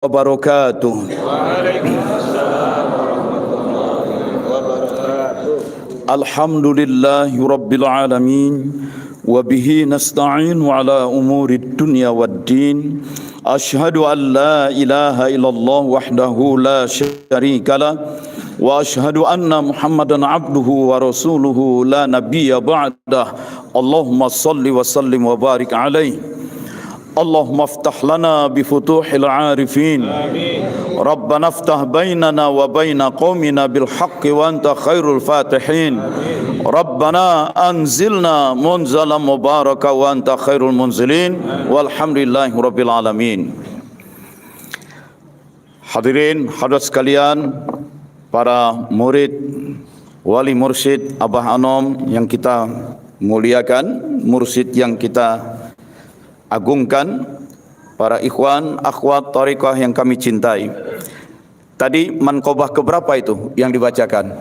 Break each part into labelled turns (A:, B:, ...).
A: wabarakatuh. Alhamdulillahi rabbil alamin wa bihi nasta'in ala umurid dunya waddin. Ashhadu an la ilaha illallah wahdahu la syarikalah wa ashhadu anna Muhammadan abduhu wa rasuluhu la nabiyya ba'dah. Allahumma salli wa sallim wa barik alaihi. Allahumma aftah lana bi futuhil arifin. Rabbana aftah bainana wa baina qaumina bil haqqi wa anta khairul fatihin. Rabbana anzilna munzalan mubaraka wa anta khairul munzilin. Walhamdulillahi rabbil alamin. Hadirin hadirat sekalian, para murid wali mursyid Abah Anom yang kita muliakan, mursyid yang kita agungkan, para ikhwan, akhwat, thariqah yang kami cintai. Tadi manqobah keberapa itu yang dibacakan?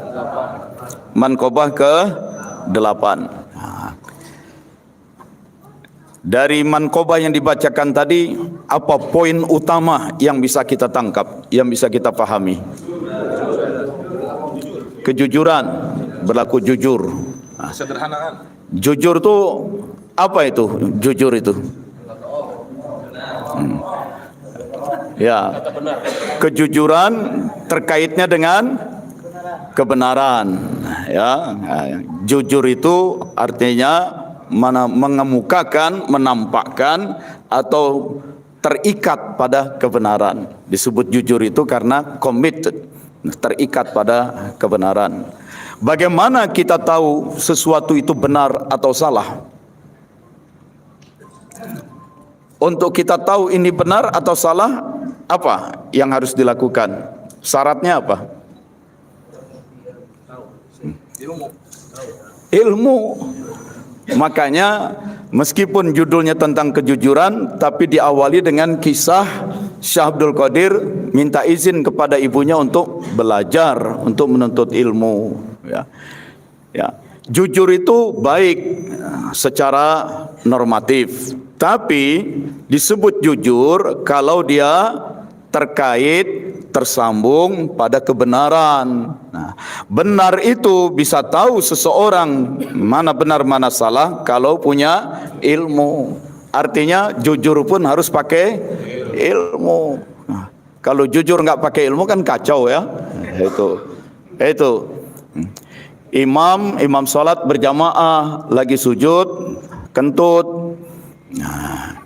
A: Manqobah ke-8. Dari manqobah yang dibacakan tadi, apa poin utama yang bisa kita tangkap, yang bisa kita pahami? Kejujuran, berlaku jujur.
B: Sederhanaan.
A: Jujur itu apa itu? Jujur itu ya, kejujuran terkaitnya dengan kebenaran. Ya, jujur itu artinya mengemukakan, menampakkan atau terikat pada kebenaran. Disebut jujur itu karena committed, terikat pada kebenaran. Bagaimana kita tahu sesuatu itu benar atau salah? Untuk kita tahu ini benar atau salah, apa yang harus dilakukan? Syaratnya apa? Ilmu. Makanya meskipun judulnya tentang kejujuran, tapi diawali dengan kisah Syekh Abdul Qadir minta izin kepada ibunya untuk belajar, untuk menuntut ilmu. Ya. Jujur itu baik secara normatif, tapi disebut jujur kalau dia terkait, tersambung pada kebenaran. Nah, benar itu bisa tahu seseorang mana benar mana salah kalau punya ilmu. Artinya jujur pun harus pakai ilmu. Nah, kalau jujur nggak pakai ilmu kan kacau ya. Itu. Imam salat berjamaah lagi sujud kentut. Nah,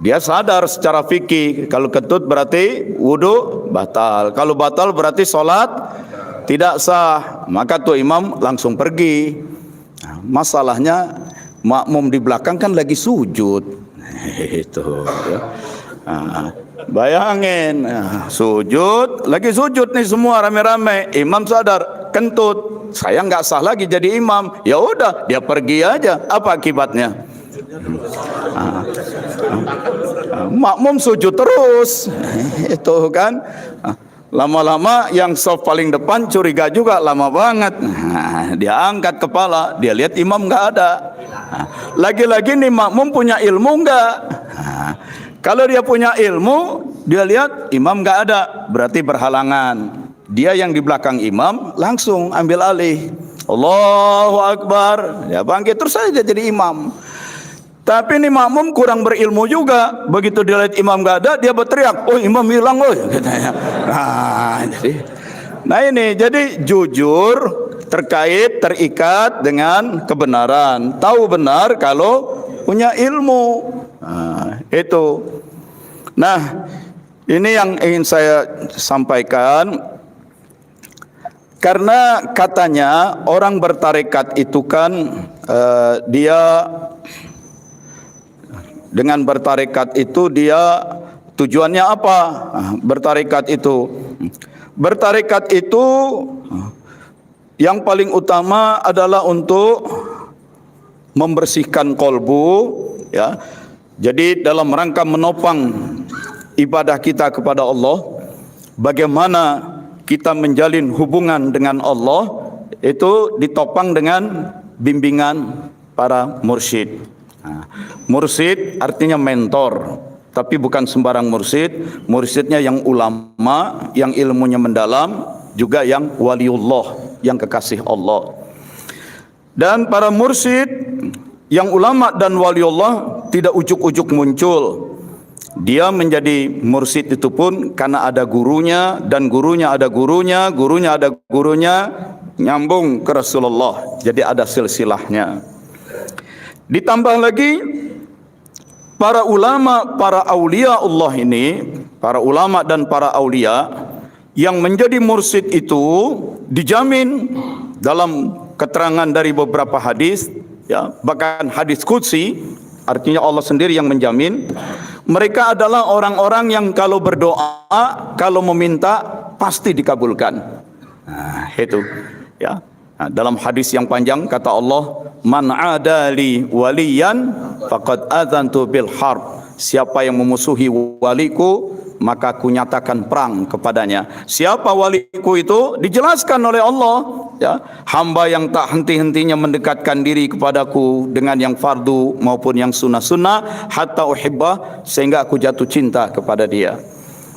A: dia sadar secara fikih kalau kentut berarti wudu batal. Kalau batal berarti salat tidak sah. Maka tuh imam langsung pergi. Nah, masalahnya makmum di belakang kan lagi sujud. Itu ya. Nah, bayangin, sujud, lagi sujud nih semua rame-rame. Imam sadar kentut, saya nggak sah lagi jadi imam. Ya udah, dia pergi aja. Apa akibatnya? Makmum sujud terus. Itu kan. Lama-lama yang saf paling depan curiga juga, lama banget. Dia angkat kepala, dia lihat imam nggak ada. Lagi-lagi nih makmum punya ilmu nggak? Kalau dia punya ilmu, dia lihat imam nggak ada, berarti berhalangan. Dia yang di belakang imam langsung ambil alih. Allahu Akbar. Dia bangkit terus saja jadi imam. Tapi ini makmum kurang berilmu juga. Begitu dia lihat imam nggak ada, dia berteriak, "Oh, imam hilang, oh," katanya. Nah ini jadi jujur terkait, terikat dengan kebenaran. Tahu benar kalau punya ilmu. Nah, itu. Nah, ini yang ingin saya sampaikan. Karena katanya orang bertarekat itu kan dia dengan bertarekat itu dia tujuannya apa? Bertarekat itu yang paling utama adalah untuk membersihkan kolbu, ya. Jadi dalam rangka menopang ibadah kita kepada Allah, bagaimana kita menjalin hubungan dengan Allah itu ditopang dengan bimbingan para mursyid. Mursyid artinya mentor. Tapi bukan sembarang mursyid, mursyidnya yang ulama, yang ilmunya mendalam, juga yang waliullah, yang kekasih Allah. Dan para mursyid yang ulama dan waliullah tidak ujuk-ujuk muncul. Dia menjadi mursyid itu pun karena ada gurunya, dan gurunya ada gurunya, gurunya ada gurunya, nyambung ke Rasulullah. Jadi ada silsilahnya. Ditambah lagi para ulama, para aulia Allah ini, para ulama dan para aulia yang menjadi mursyid itu dijamin dalam keterangan dari beberapa hadis, ya, bahkan hadis qudsi, artinya Allah sendiri yang menjamin. Mereka adalah orang-orang yang kalau berdoa, kalau meminta pasti dikabulkan. Nah, itu ya. Nah, dalam hadis yang panjang kata Allah, "Man adali waliyan faqad adzantu bil harb." Siapa yang memusuhi waliku, maka aku nyatakan perang kepadanya. Siapa waliku itu? Dijelaskan oleh Allah, ya. Hamba yang tak henti-hentinya mendekatkan diri kepadaku dengan yang fardu maupun yang sunnah-sunnah, hatta uhibbah, sehingga aku jatuh cinta kepada dia.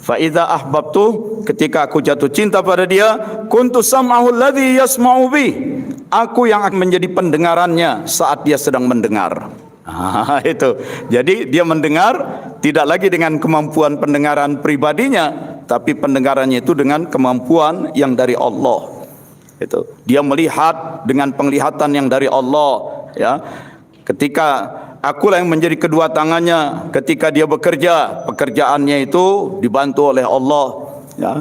A: Fa idza ahbabtu, ketika aku jatuh cinta pada dia, kuntu sam'ahu alladhi yasma'u bi, aku yang akan menjadi pendengarannya saat dia sedang mendengar. Itu. Jadi dia mendengar tidak lagi dengan kemampuan pendengaran pribadinya, tapi pendengarannya itu dengan kemampuan yang dari Allah. Itu. Dia melihat dengan penglihatan yang dari Allah, ya. Ketika akulah yang menjadi kedua tangannya ketika dia bekerja, pekerjaannya itu dibantu oleh Allah, ya.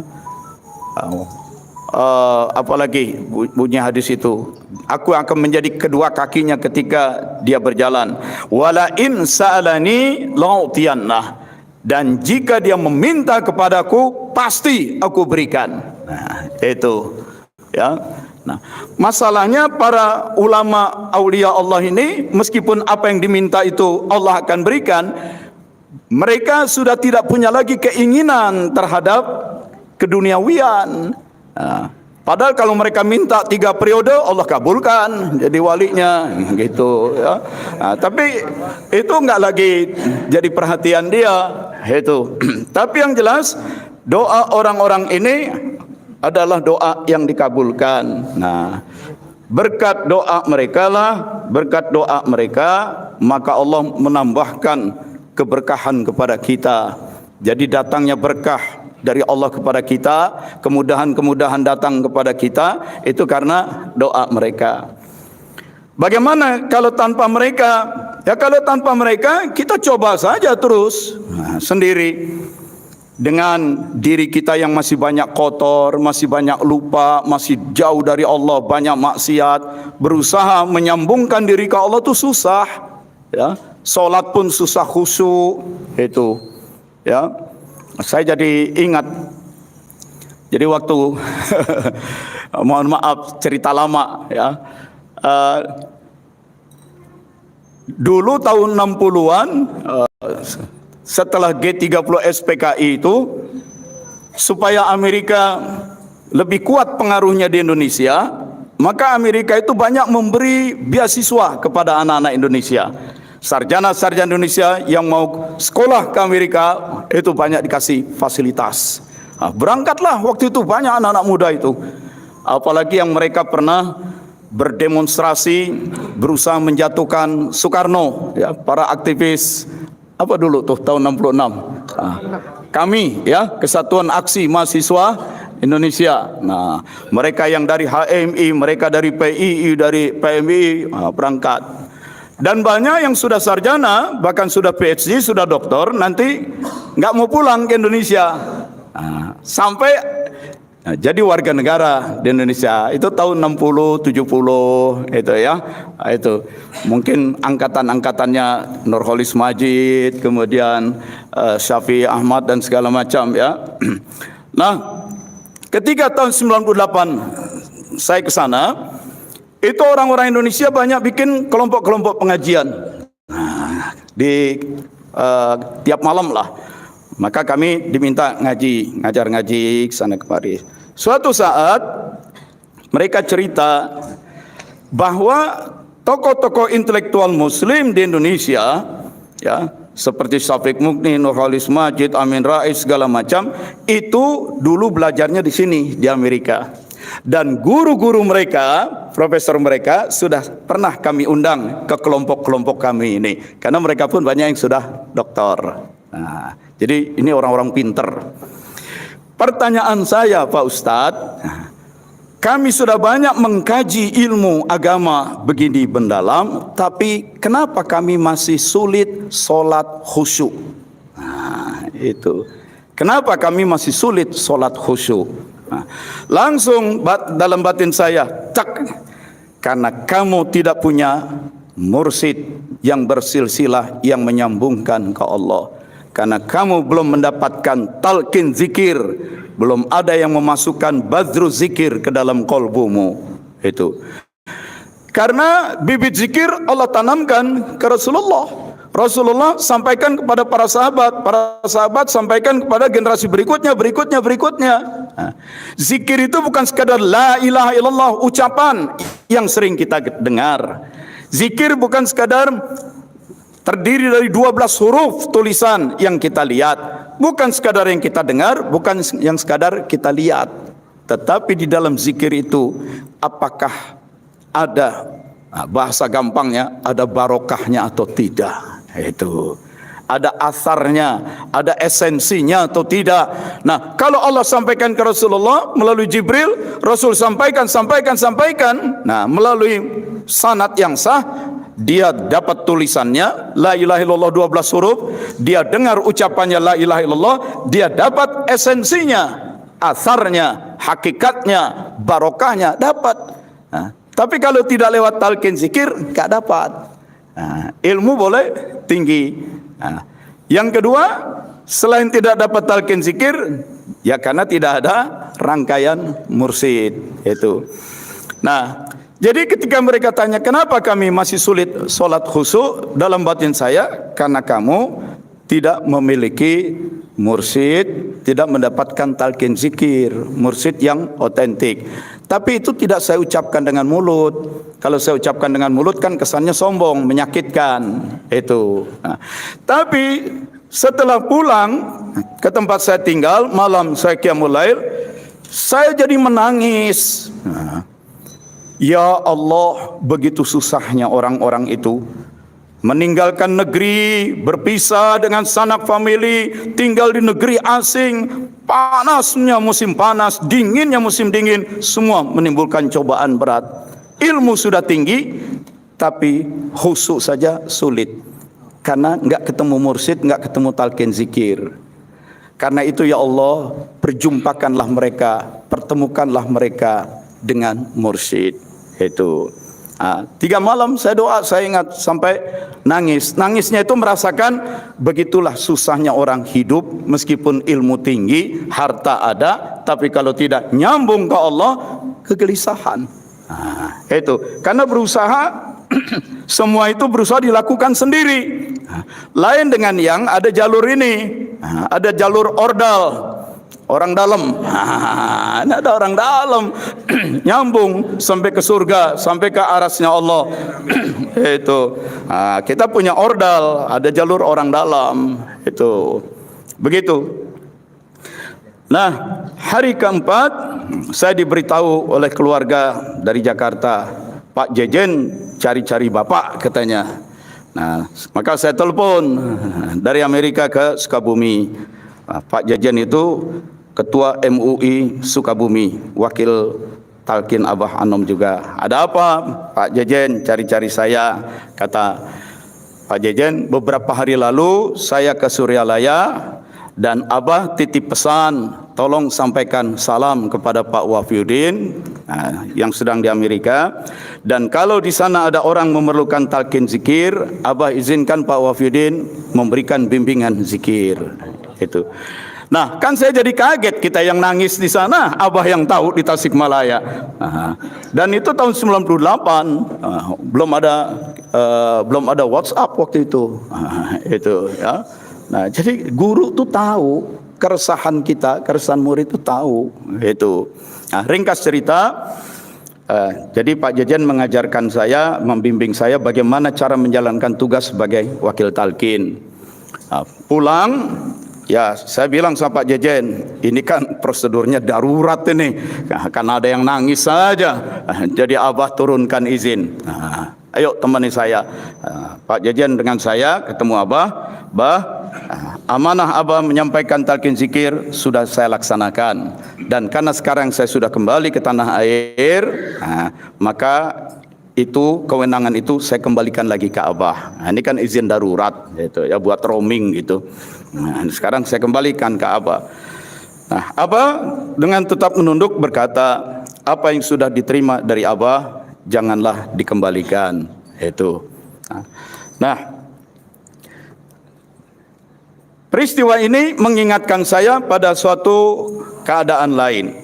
A: Apalagi bunyi hadis itu, aku akan menjadi kedua kakinya ketika dia berjalan. Wala in sa'alani la'utiyannah, dan jika dia meminta kepadaku pasti aku berikan. Nah, itu ya. Nah, masalahnya para ulama aulia Allah ini, meskipun apa yang diminta itu Allah akan berikan, mereka sudah tidak punya lagi keinginan terhadap keduniawian. Nah, padahal kalau mereka minta 3 periode, Allah kabulkan jadi walinya, gitu ya. Nah, tapi itu enggak lagi jadi perhatian dia, itu. Tapi yang jelas doa orang-orang ini adalah doa yang dikabulkan. Nah, berkat doa mereka lah, berkat doa mereka, maka Allah menambahkan keberkahan kepada kita. Jadi datangnya berkah dari Allah kepada kita, kemudahan-kemudahan datang kepada kita, itu karena doa mereka. Bagaimana kalau tanpa mereka? Ya, kalau tanpa mereka kita coba saja terus sendiri. Dengan diri kita yang masih banyak kotor, masih banyak lupa, masih jauh dari Allah, banyak maksiat, berusaha menyambungkan diri ke Allah itu susah, ya. Salat pun susah khusyuk, itu, ya. Saya jadi ingat, jadi waktu mohon maaf cerita lama, ya. Dulu tahun 60-an, setelah G30 SPKI itu, supaya Amerika lebih kuat pengaruhnya di Indonesia, maka Amerika itu banyak memberi beasiswa kepada anak-anak Indonesia. Sarjana-sarjana Indonesia yang mau sekolah ke Amerika itu banyak dikasih fasilitas. Nah, berangkatlah waktu itu banyak anak-anak muda itu. Apalagi yang mereka pernah berdemonstrasi, berusaha menjatuhkan Soekarno, ya, para aktivis apa dulu tuh tahun 66. Kami, ya, Kesatuan Aksi Mahasiswa Indonesia. Nah, mereka yang dari HMI, mereka dari PII, dari PMI, berangkat. Dan banyak yang sudah sarjana, bahkan sudah PhD, sudah doktor, nanti nggak mau pulang ke Indonesia. Sampai jadi warga negara di Indonesia itu tahun 60, 70 itu, ya. Itu mungkin angkatan-angkatannya Nurholis Majid, kemudian Syafi'i Ahmad dan segala macam, ya. Nah, ketika tahun 98 saya ke sana, itu orang-orang Indonesia banyak bikin kelompok-kelompok pengajian. Nah, di tiap malam lah. Maka kami diminta ngaji, ngajar ngaji sana kemari. Suatu saat mereka cerita bahwa tokoh-tokoh intelektual Muslim di Indonesia, ya, seperti Syafiq Mukni, Nurholis Majid, Amin Rais, segala macam, itu dulu belajarnya di sini, di Amerika. Dan guru-guru mereka, profesor mereka sudah pernah kami undang ke kelompok-kelompok kami ini, karena mereka pun banyak yang sudah doktor. Nah, jadi ini orang-orang pinter. Pertanyaan saya, Pak Ustadz, kami sudah banyak mengkaji ilmu agama begini mendalam, tapi kenapa kami masih sulit sholat khusyuk? Nah, itu. Kenapa kami masih sulit sholat khusyuk? Nah, langsung dalam batin saya, cak, karena kamu tidak punya mursyid yang bersilsilah yang menyambungkan ke Allah. Karena kamu belum mendapatkan talqin zikir, belum ada yang memasukkan badru zikir ke dalam kolbumu. Itu. Karena bibit zikir Allah tanamkan ke Rasulullah. Rasulullah sampaikan kepada para sahabat sampaikan kepada generasi berikutnya. Nah, zikir itu bukan sekadar la ilaha illallah, ucapan yang sering kita dengar. Zikir bukan sekadar terdiri dari 12 huruf tulisan yang kita lihat, bukan sekadar yang kita dengar, bukan yang sekadar kita lihat. Tetapi di dalam zikir itu apakah ada, bahasa gampangnya, ada barokahnya atau tidak? Itu ada asarnya, ada esensinya atau tidak. Nah, kalau Allah sampaikan ke Rasulullah melalui Jibril, Rasul sampaikan. Nah, melalui sanad yang sah, dia dapat tulisannya la ilaha illallah 12 huruf, dia dengar ucapannya la ilaha illallah, dia dapat esensinya, asarnya, hakikatnya, barokahnya dapat. Nah, tapi kalau tidak lewat talqin zikir enggak dapat. Nah, ilmu boleh tinggi. Nah, yang kedua, selain tidak dapat talqin zikir, ya karena tidak ada rangkaian mursyid itu. Nah, jadi ketika mereka tanya kenapa kami masih sulit sholat khusyuk, dalam batin saya, karena kamu tidak memiliki mursyid, tidak mendapatkan talqin zikir, mursyid yang otentik. Tapi itu tidak saya ucapkan dengan mulut. Kalau saya ucapkan dengan mulut kan kesannya sombong, menyakitkan. Itu. Nah, tapi setelah pulang ke tempat saya tinggal, malam saya qiyamul lail, saya jadi menangis. Nah, ya Allah, begitu susahnya orang-orang itu meninggalkan negeri, berpisah dengan sanak famili, tinggal di negeri asing, panasnya musim panas, dinginnya musim dingin, semua menimbulkan cobaan berat. Ilmu sudah tinggi, tapi khusyuk saja sulit, karena enggak ketemu mursyid, enggak ketemu talqin zikir. Karena itu ya Allah, perjumpakanlah mereka, pertemukanlah mereka dengan mursyid. Itu. 3 malam saya doa, saya ingat sampai nangis. Nangisnya itu merasakan begitulah susahnya orang hidup, meskipun ilmu tinggi, harta ada, tapi kalau tidak nyambung ke Allah, kegelisahan. Itu. Karena berusaha, semua itu berusaha dilakukan sendiri. Lain dengan yang ada jalur ini, ada jalur ordal. Orang dalam, ini ada orang dalam, nyambung sampai ke surga, sampai ke arasnya Allah. Itu, kita punya ordal, ada jalur orang dalam. Itu, begitu. Nah, hari keempat saya diberitahu oleh keluarga dari Jakarta, Pak Jejen cari-cari bapak katanya. Nah, maka saya telepon dari Amerika ke Sukabumi. Pak Jejen itu Ketua MUI Sukabumi, wakil talqin Abah Anom juga. Ada apa Pak Jejen cari-cari saya? Kata Pak Jejen, beberapa hari lalu saya ke Suryalaya dan Abah titip pesan, tolong sampaikan salam kepada Pak Wafiuddin yang sedang di Amerika, dan kalau di sana ada orang memerlukan talqin zikir, Abah izinkan Pak Wafiuddin memberikan bimbingan zikir. Itu. Nah, kan saya jadi kaget, kita yang nangis di sana, Abah yang tahu di Tasikmalaya. Dan itu tahun 98, belum ada WhatsApp waktu itu. Itu ya. Nah, jadi guru tuh tahu keresahan kita, keresahan murid itu tahu. Itu. Nah, ringkas cerita, jadi Pak Jejen mengajarkan saya, membimbing saya bagaimana cara menjalankan tugas sebagai wakil talqin. Pulang, ya saya bilang sama Pak Jejen, ini kan prosedurnya darurat ini, karena ada yang nangis saja. Jadi Abah turunkan izin. Ayo temani saya. Pak Jejen dengan saya ketemu Abah. Amanah Abah menyampaikan talqin zikir sudah saya laksanakan, dan karena sekarang saya sudah kembali ke tanah air, maka itu kewenangan itu saya kembalikan lagi ke Abah. Ini kan izin darurat gitu ya, buat roaming gitu. Sekarang saya kembalikan ke Abah. Abah dengan tetap menunduk berkata, apa yang sudah diterima dari Abah janganlah dikembalikan. Itu. Peristiwa ini mengingatkan saya pada suatu keadaan lain.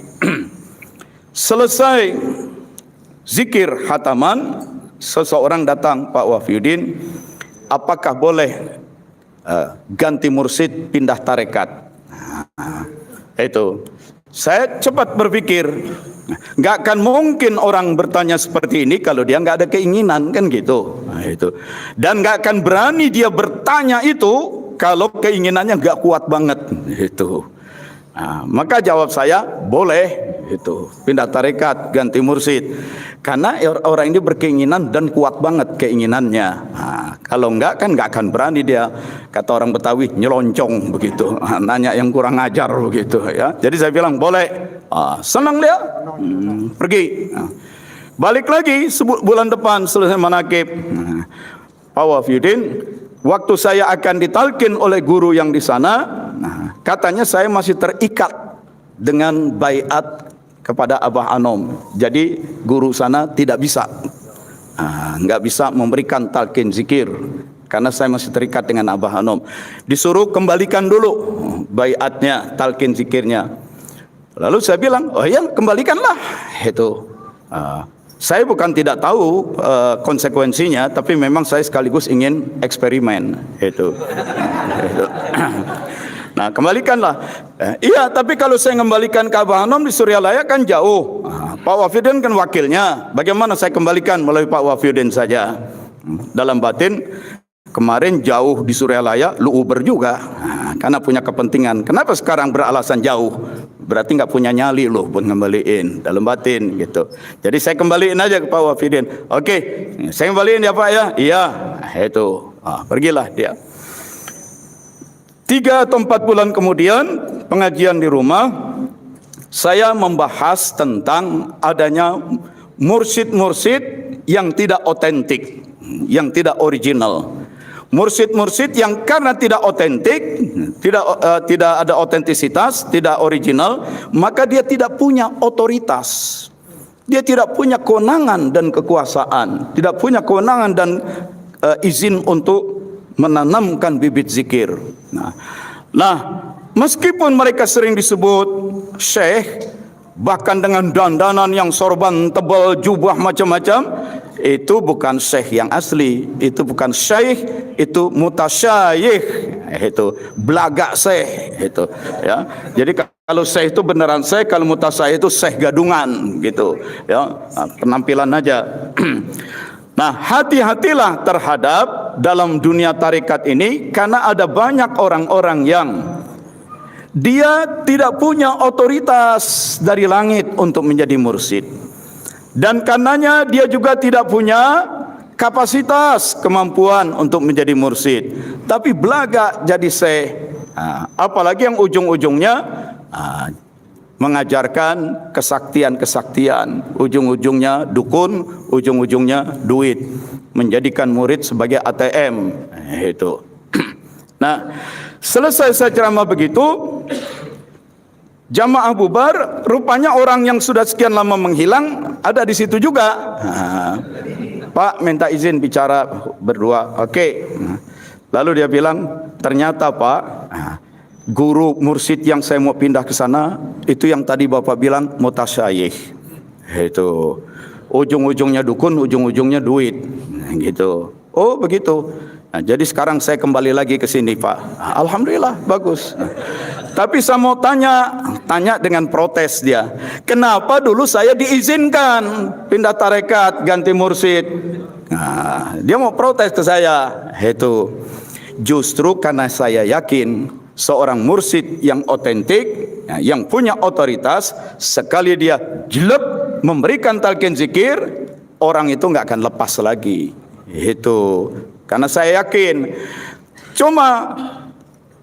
A: Selesai zikir khataman, seseorang datang, Pak Wafiuddin, apakah boleh ganti mursyid, pindah tarekat? Itu. Saya cepat berpikir, nggak akan mungkin orang bertanya seperti ini kalau dia nggak ada keinginan, kan gitu. Itu. Dan nggak akan berani dia bertanya itu kalau keinginannya nggak kuat banget. Itu. Maka jawab saya, boleh itu pindah tarekat, ganti mursyid, karena orang ini berkeinginan dan kuat banget keinginannya. Kalau enggak kan nggak akan berani dia, kata orang Betawi, nyelonjong begitu, nanya yang kurang ajar begitu ya. Jadi saya bilang boleh. Senang dia, pergi. Balik lagi bulan depan selesai manakib. Pak Wafiuddin, waktu saya akan ditalkin oleh guru yang di sana, katanya saya masih terikat dengan baiat kepada Abah Anom. Jadi guru sana tidak bisa, nggak bisa memberikan talqin zikir karena saya masih terikat dengan Abah Anom. Disuruh kembalikan dulu baiatnya, talqin zikirnya. Lalu saya bilang, oh ya kembalikanlah. Itu. Saya bukan tidak tahu konsekuensinya, tapi memang saya sekaligus ingin eksperimen. Itu. Nah, kembalikanlah. Iya, tapi kalau saya kembalikan ke Abah Anom di Suryalaya kan jauh. Pak Wafiuddin kan wakilnya. Bagaimana saya kembalikan melalui Pak Wafiuddin saja? Dalam batin, kemarin jauh di Suryalaya, lu Uber juga. Karena punya kepentingan. Kenapa sekarang beralasan jauh? Berarti nggak punya nyali loh buat ngembaliin. Dalam batin gitu. Jadi saya kembaliin aja ke Pak Wafiuddin. Oke, saya kembaliin ya Pak ya. Iya, itu. Pergilah dia. 3 atau 4 bulan kemudian pengajian di rumah, saya membahas tentang adanya mursyid-mursyid yang tidak otentik, yang tidak original. Mursyid-mursyid yang karena tidak otentik, tidak ada otentisitas, tidak original, maka dia tidak punya otoritas. Dia tidak punya kewenangan dan kekuasaan, tidak punya kewenangan dan izin untuk menanamkan bibit zikir. Nah, meskipun mereka sering disebut syekh, bahkan dengan dandanan yang sorban tebal, jubah macam-macam, itu bukan syekh yang asli, itu bukan syekh, itu mutasyayikh, itu belagak syekh, itu ya. Jadi kalau syekh itu beneran syekh, kalau mutasyayikh itu syekh gadungan gitu ya, penampilan aja. Nah, hati-hatilah terhadap dalam dunia tarekat ini, karena ada banyak orang-orang yang dia tidak punya otoritas dari langit untuk menjadi mursyid, dan karenanya dia juga tidak punya kapasitas, kemampuan untuk menjadi mursyid, tapi belagak jadi syekh. Apalagi yang ujung-ujungnya mengajarkan kesaktian-kesaktian, ujung-ujungnya dukun, ujung-ujungnya duit, menjadikan murid sebagai ATM. Itu. Nah, selesai saya ceramah begitu, jamaah bubar, rupanya orang yang sudah sekian lama menghilang ada di situ juga. Pak, minta izin bicara berdua. Oke. Lalu dia bilang, ternyata Pak, guru mursyid yang saya mau pindah ke sana itu yang tadi Bapak bilang mutasyayikh. Itu ujung-ujungnya dukun, ujung-ujungnya duit. Gitu. Oh, begitu. Nah, jadi sekarang saya kembali lagi ke sini, Pak. Alhamdulillah, bagus. Tapi saya mau tanya dengan protes dia. Kenapa dulu saya diizinkan pindah tarekat, ganti mursyid? Nah, dia mau protes ke saya. Itu. Justru karena saya yakin seorang mursyid yang otentik, yang punya otoritas, sekali dia jelek memberikan talqin zikir, orang itu nggak akan lepas lagi. Itu karena saya yakin. Cuma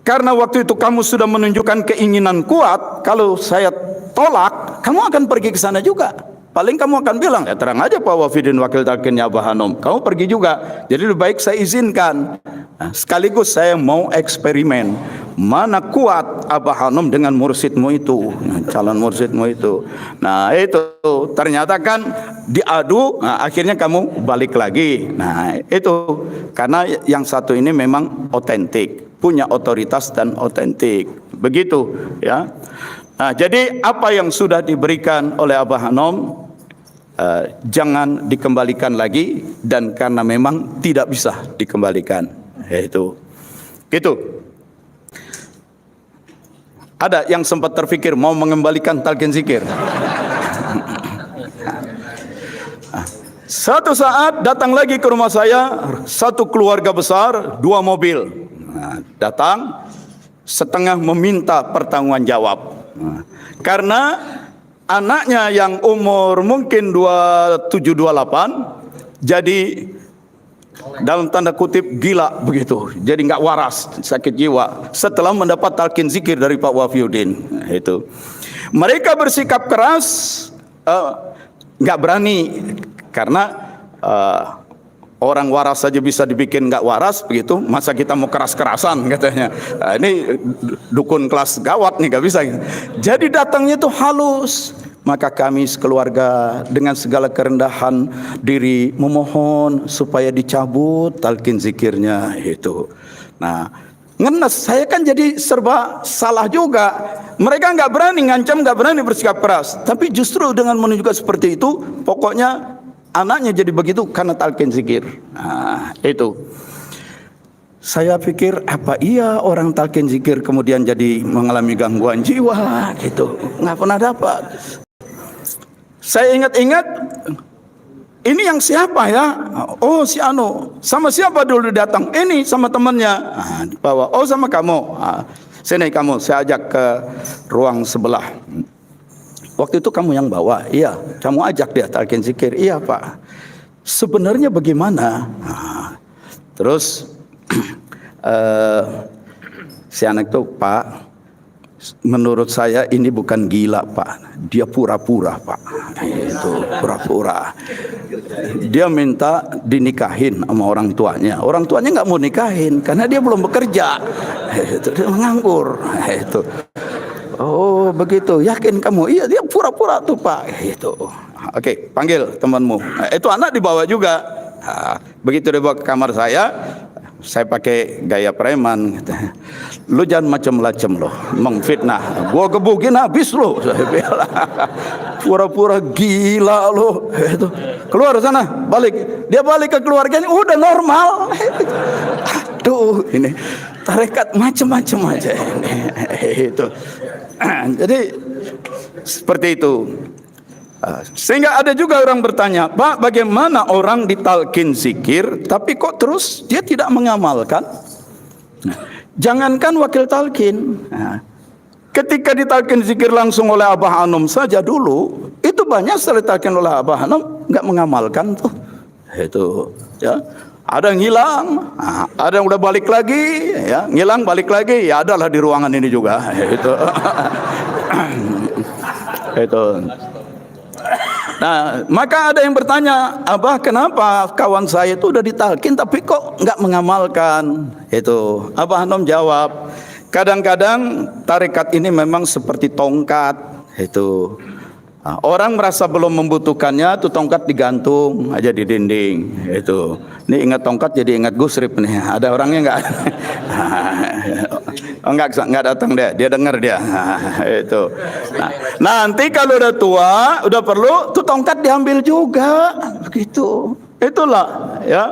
A: karena waktu itu kamu sudah menunjukkan keinginan kuat, kalau saya tolak, kamu akan pergi ke sana juga. Paling kamu akan bilang, ya terang aja Pak Wafidin wakil talqinnya Abah Hanom, kamu pergi juga. Jadi lebih baik saya izinkan. Nah, sekaligus saya mau eksperimen, mana kuat Abah Hanom dengan mursyidmu itu, calon mursyidmu itu. Nah itu ternyata kan diadu, nah, akhirnya kamu balik lagi. Nah itu karena yang satu ini memang otentik, punya otoritas dan otentik, begitu ya. Nah, jadi apa yang sudah diberikan oleh Abah Hanom jangan dikembalikan lagi, dan karena memang tidak bisa dikembalikan. Itu gitu. Ada yang sempat terfikir mau mengembalikan talqin zikir. Satu saat datang lagi ke rumah saya satu keluarga besar, 2 mobil. Nah, datang setengah meminta pertanggungan jawab. Karena anaknya yang umur mungkin 27-28 jadi dalam tanda kutip gila begitu, jadi nggak waras, sakit jiwa setelah mendapat talqin zikir dari Pak Wafiyuddin. Itu mereka bersikap keras, nggak berani karena orang waras saja bisa dibikin nggak waras begitu, masa kita mau keras-kerasan katanya. Nah, ini dukun kelas gawat nih, nggak bisa. Jadi datangnya itu halus. Maka kami sekeluarga dengan segala kerendahan diri memohon supaya dicabut talqin zikirnya itu. Nah, ngenes saya kan jadi serba salah juga. Mereka nggak berani ngancam, nggak berani bersikap keras, tapi justru dengan menunjukkan seperti itu, pokoknya anaknya jadi begitu karena talqin zikir. Nah, itu. Saya pikir apa iya orang talqin zikir kemudian jadi mengalami gangguan jiwa gitu. Nggak pernah dapat. Saya ingat-ingat, ini yang siapa ya? Oh si Anu, sama siapa dulu datang? Ini sama temannya. Nah, dibawa. Oh sama kamu. Nah, sini kamu, saya ajak ke ruang sebelah. Waktu itu kamu yang bawa, iya. Kamu ajak dia talqin zikir, iya Pak. Sebenarnya bagaimana? Nah, terus si anak itu, Pak, menurut saya ini bukan gila Pak, dia pura-pura Pak. Itu pura-pura. Dia minta dinikahin sama orang tuanya. Orang tuanya nggak mau nikahin karena dia belum bekerja. Itu dia menganggur. Itu. Oh begitu, yakin kamu? Iya, dia pura-pura tuh Pak. Itu. Oke, panggil temanmu. Nah, itu anak dibawa juga. Nah, begitu dibawa ke kamar saya pakai gaya preman gitu. Lu jangan macam-macam loh, mengfitnah. Gua gebukin habis lo. Saya bilang, pura-pura gila lo. Itu. Keluar sana, balik. Dia balik ke keluarganya, udah normal. Aduh, ini tarekat macam-macam aja ini. Itu. Jadi seperti itu. Sehingga ada juga orang bertanya, Pak, bagaimana orang ditalqin zikir tapi kok terus dia tidak mengamalkan? Jangankan wakil talqin, ketika ditalqin zikir langsung oleh Abah Hanom saja dulu, itu banyak setelah ditalqin oleh Abah Hanom nggak mengamalkan tuh. Itu ya. Ada yang hilang, ada yang udah balik lagi, ya ngilang balik lagi, ya adalah di ruangan ini juga. Itu. Itu. Nah, maka ada yang bertanya, Abah kenapa kawan saya itu udah ditalqin tapi kok nggak mengamalkan? Itu Abah Hanom jawab, kadang-kadang tarekat ini memang seperti tongkat. Itu orang merasa belum membutuhkannya, tuh tongkat digantung aja di dinding. Itu ini ingat tongkat jadi ingat Gusrip nih. Ada orangnya nggak? Oh, enggak datang dia dengar dia. Itu. Nah, nanti kalau udah tua, udah perlu tuh tongkat diambil juga. Begitu. Itulah ya.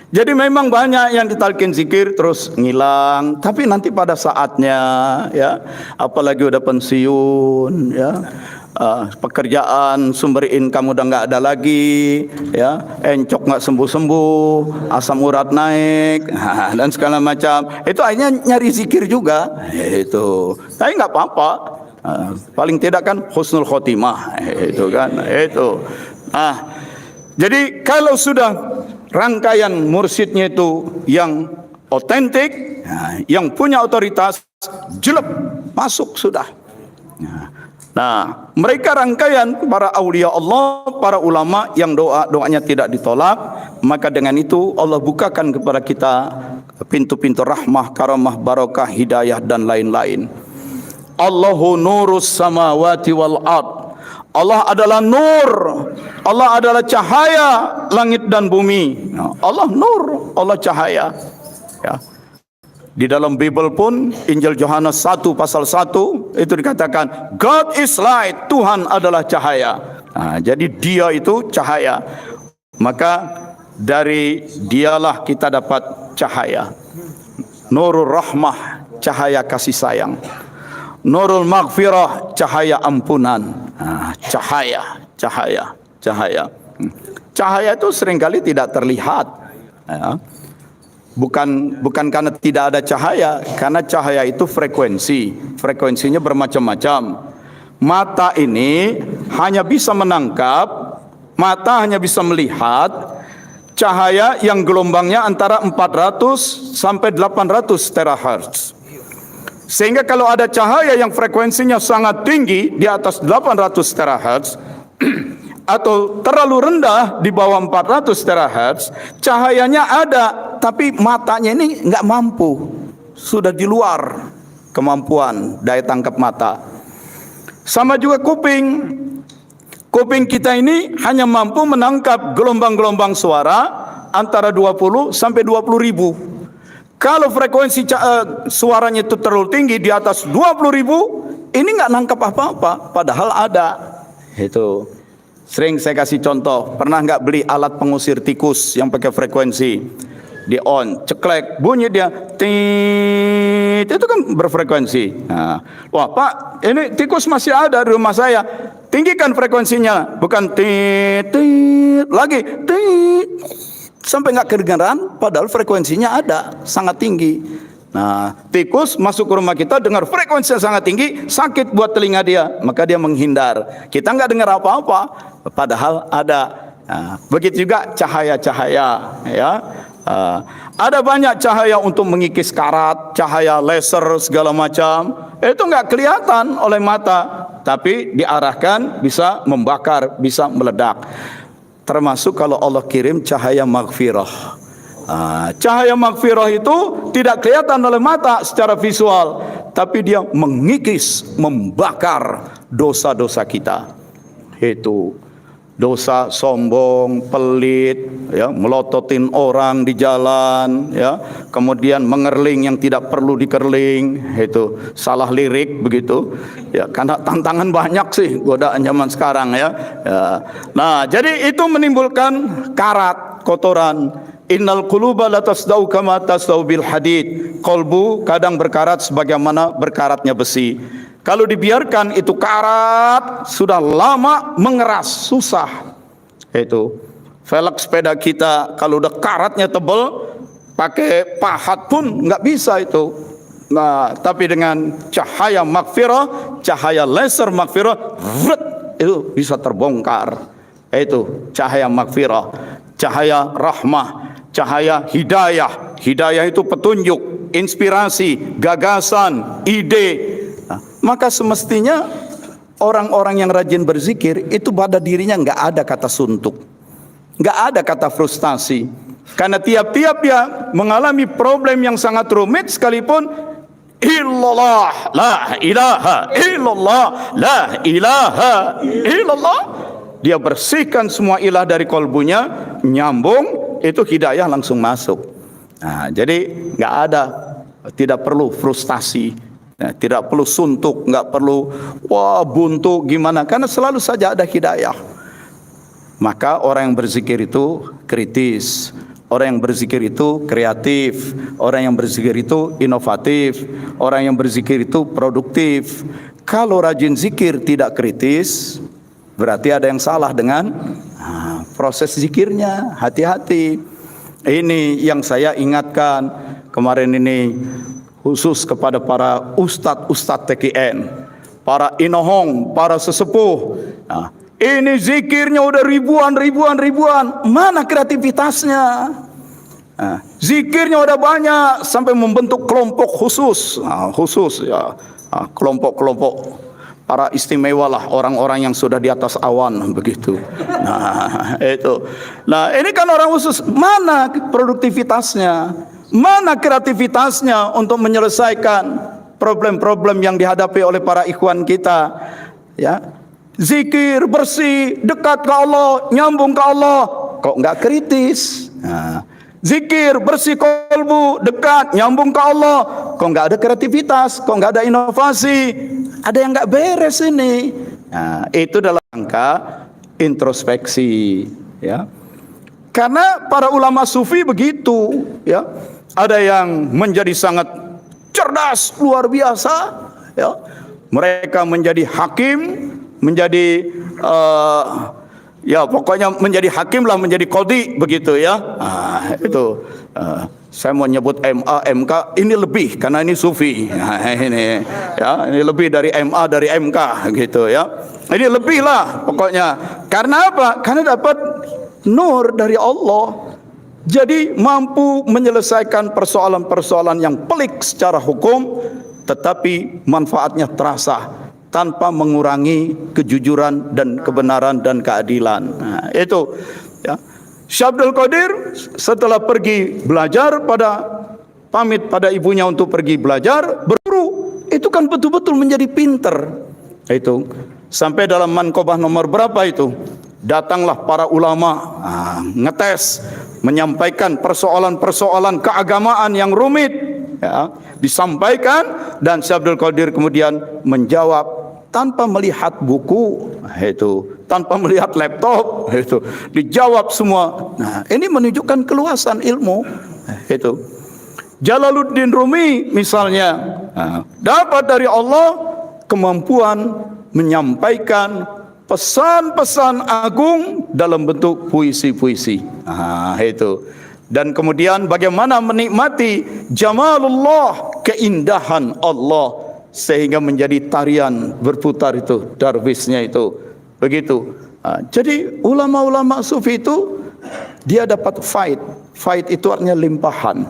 A: Jadi memang banyak yang ditalqin zikir terus ngilang, tapi nanti pada saatnya ya, apalagi udah pensiun ya. pekerjaan, sumber income udah nggak ada lagi, ya, encok nggak sembuh-sembuh, asam urat naik, dan segala macam. Itu akhirnya nyari zikir juga, itu. Tapi nggak apa-apa. Paling tidak kan husnul khotimah, itu kan, itu. Jadi kalau sudah rangkaian mursyidnya itu yang otentik, yang punya otoritas, jelek masuk sudah. Nah, mereka rangkaian para aulia Allah, para ulama yang doanya tidak ditolak, maka dengan itu Allah bukakan kepada kita pintu-pintu rahmah, karamah, barakah, hidayah dan lain-lain. Allahu nurus samawati wal ard. Allah adalah nur. Allah adalah cahaya langit dan bumi. Allah nur, Allah cahaya. Ya. Di dalam Bible pun Injil Yohanes 1 pasal 1 itu dikatakan God is light, Tuhan adalah cahaya. Jadi dia itu cahaya. Maka dari dialah kita dapat cahaya. Nurul rahmah, cahaya kasih sayang. Nurul maghfirah, cahaya ampunan. Cahaya. Cahaya itu seringkali tidak terlihat. Ya. Bukan karena tidak ada cahaya, karena cahaya itu frekuensinya bermacam-macam. Mata ini hanya bisa menangkap, mata hanya bisa melihat cahaya yang gelombangnya antara 400 sampai 800 terahertz. Sehingga kalau ada cahaya yang frekuensinya sangat tinggi di atas 800 terahertz atau terlalu rendah di bawah 400 terahertz, cahayanya ada tapi matanya ini nggak mampu, sudah di luar kemampuan daya tangkap mata. Sama juga kuping kita ini hanya mampu menangkap gelombang-gelombang suara antara 20 sampai 20 ribu. Kalau frekuensi suaranya itu terlalu tinggi di atas 20 ribu, ini nggak nangkap apa-apa, padahal ada. Itu sering saya kasih contoh. Pernah nggak beli alat pengusir tikus yang pakai frekuensi? Di on, ceklek, bunyi dia, tit, itu kan berfrekuensi. Wah Pak, ini tikus masih ada di rumah saya. Tinggikan frekuensinya, bukan tit, tit, lagi tit. Sampai nggak kedengaran, padahal frekuensinya ada, sangat tinggi. Nah, tikus masuk ke rumah kita dengar frekuensi yang sangat tinggi, sakit buat telinga dia, maka dia menghindar. Kita nggak dengar apa-apa, padahal ada. Nah, begitu juga cahaya-cahaya, ya. Ada banyak cahaya untuk mengikis karat, cahaya laser segala macam. Itu nggak kelihatan oleh mata, tapi diarahkan bisa membakar, bisa meledak. Termasuk kalau Allah kirim cahaya maghfirah. Cahaya maghfirah itu tidak kelihatan oleh mata secara visual, tapi dia mengikis, membakar dosa-dosa kita. Itu dosa sombong, pelit, ya, melototin orang di jalan, ya, kemudian mengerling yang tidak perlu dikerling, itu salah lirik begitu, ya, karena tantangan banyak sih godaan zaman sekarang, ya. Nah, jadi itu menimbulkan karat, kotoran. Innal quluba la tasdau kama tasdau bil hadid. Kolbu kadang berkarat sebagaimana berkaratnya besi. Kalau dibiarkan itu karat, sudah lama mengeras, susah. Itu velg sepeda kita kalau udah karatnya tebal, pakai pahat pun nggak bisa itu. Nah, tapi dengan cahaya maghfirah, cahaya laser maghfirah, itu bisa terbongkar. Itu cahaya maghfirah, cahaya rahmah, cahaya hidayah. Hidayah itu petunjuk, inspirasi, gagasan, ide. Maka semestinya orang-orang yang rajin berzikir itu pada dirinya nggak ada kata suntuk, nggak ada kata frustasi, karena tiap-tiap dia mengalami problem yang sangat rumit sekalipun, illallah, la ilaha illallah, la ilaha illallah, dia bersihkan semua ilah dari kolbunya, nyambung, itu hidayah langsung masuk. Nah, jadi nggak ada, tidak perlu frustasi. Ya, tidak perlu suntuk, nggak perlu wah buntu gimana, karena selalu saja ada hidayah. Maka orang yang berzikir itu kritis, orang yang berzikir itu kreatif, orang yang berzikir itu inovatif, orang yang berzikir itu produktif. Kalau rajin zikir tidak kritis, berarti ada yang salah dengan proses zikirnya. Hati-hati. Ini yang saya ingatkan kemarin ini, khusus kepada para ustadz TKN, para inohong, para sesepuh. Ini zikirnya udah ribuan. Mana kreativitasnya? Zikirnya udah banyak sampai membentuk kelompok khusus, kelompok-kelompok para istimewa lah, orang-orang yang sudah di atas awan begitu. Itu. Nah, ini kan orang khusus. Mana produktivitasnya? Mana kreativitasnya untuk menyelesaikan problem-problem yang dihadapi oleh para ikhwan kita? Ya, zikir bersih, dekat ke Allah, nyambung ke Allah, kok nggak kritis? Zikir bersih kolbu, dekat, nyambung ke Allah, kok nggak ada kreativitas, kok nggak ada inovasi, ada yang nggak beres ini. Itu dalam rangka introspeksi, ya. Karena para ulama sufi begitu, ya. Ada yang menjadi sangat cerdas, luar biasa, ya. Mereka menjadi hakim, menjadi ya pokoknya menjadi hakim lah, menjadi qadhi begitu ya. Itu saya mau nyebut MA, MK, ini lebih karena ini sufi. Ini ya, ini lebih dari MA, dari MK gitu ya. Ini lebih lah pokoknya. Karena apa? Karena dapat nur dari Allah. Jadi mampu menyelesaikan persoalan-persoalan yang pelik secara hukum, tetapi manfaatnya terasa tanpa mengurangi kejujuran dan kebenaran dan keadilan. Itu ya. Syekh Abdul Qadir setelah pergi belajar, pamit pada ibunya untuk pergi belajar, berguru, itu kan betul-betul menjadi pinter. Itu sampai dalam manqobah nomor berapa itu, datanglah para ulama ngetes, menyampaikan persoalan-persoalan keagamaan yang rumit, ya, disampaikan, dan Syekh Abdul Qadir kemudian menjawab tanpa melihat buku, itu tanpa melihat laptop, itu dijawab semua. Ini menunjukkan keluasan ilmu. Itu Jalaluddin Rumi misalnya, dapat dari Allah kemampuan menyampaikan pesan-pesan agung dalam bentuk puisi-puisi. Itu. Dan kemudian bagaimana menikmati jamalullah, keindahan Allah, sehingga menjadi tarian berputar itu darwisnya itu begitu. Jadi ulama-ulama sufi itu dia dapat fight itu artinya limpahan,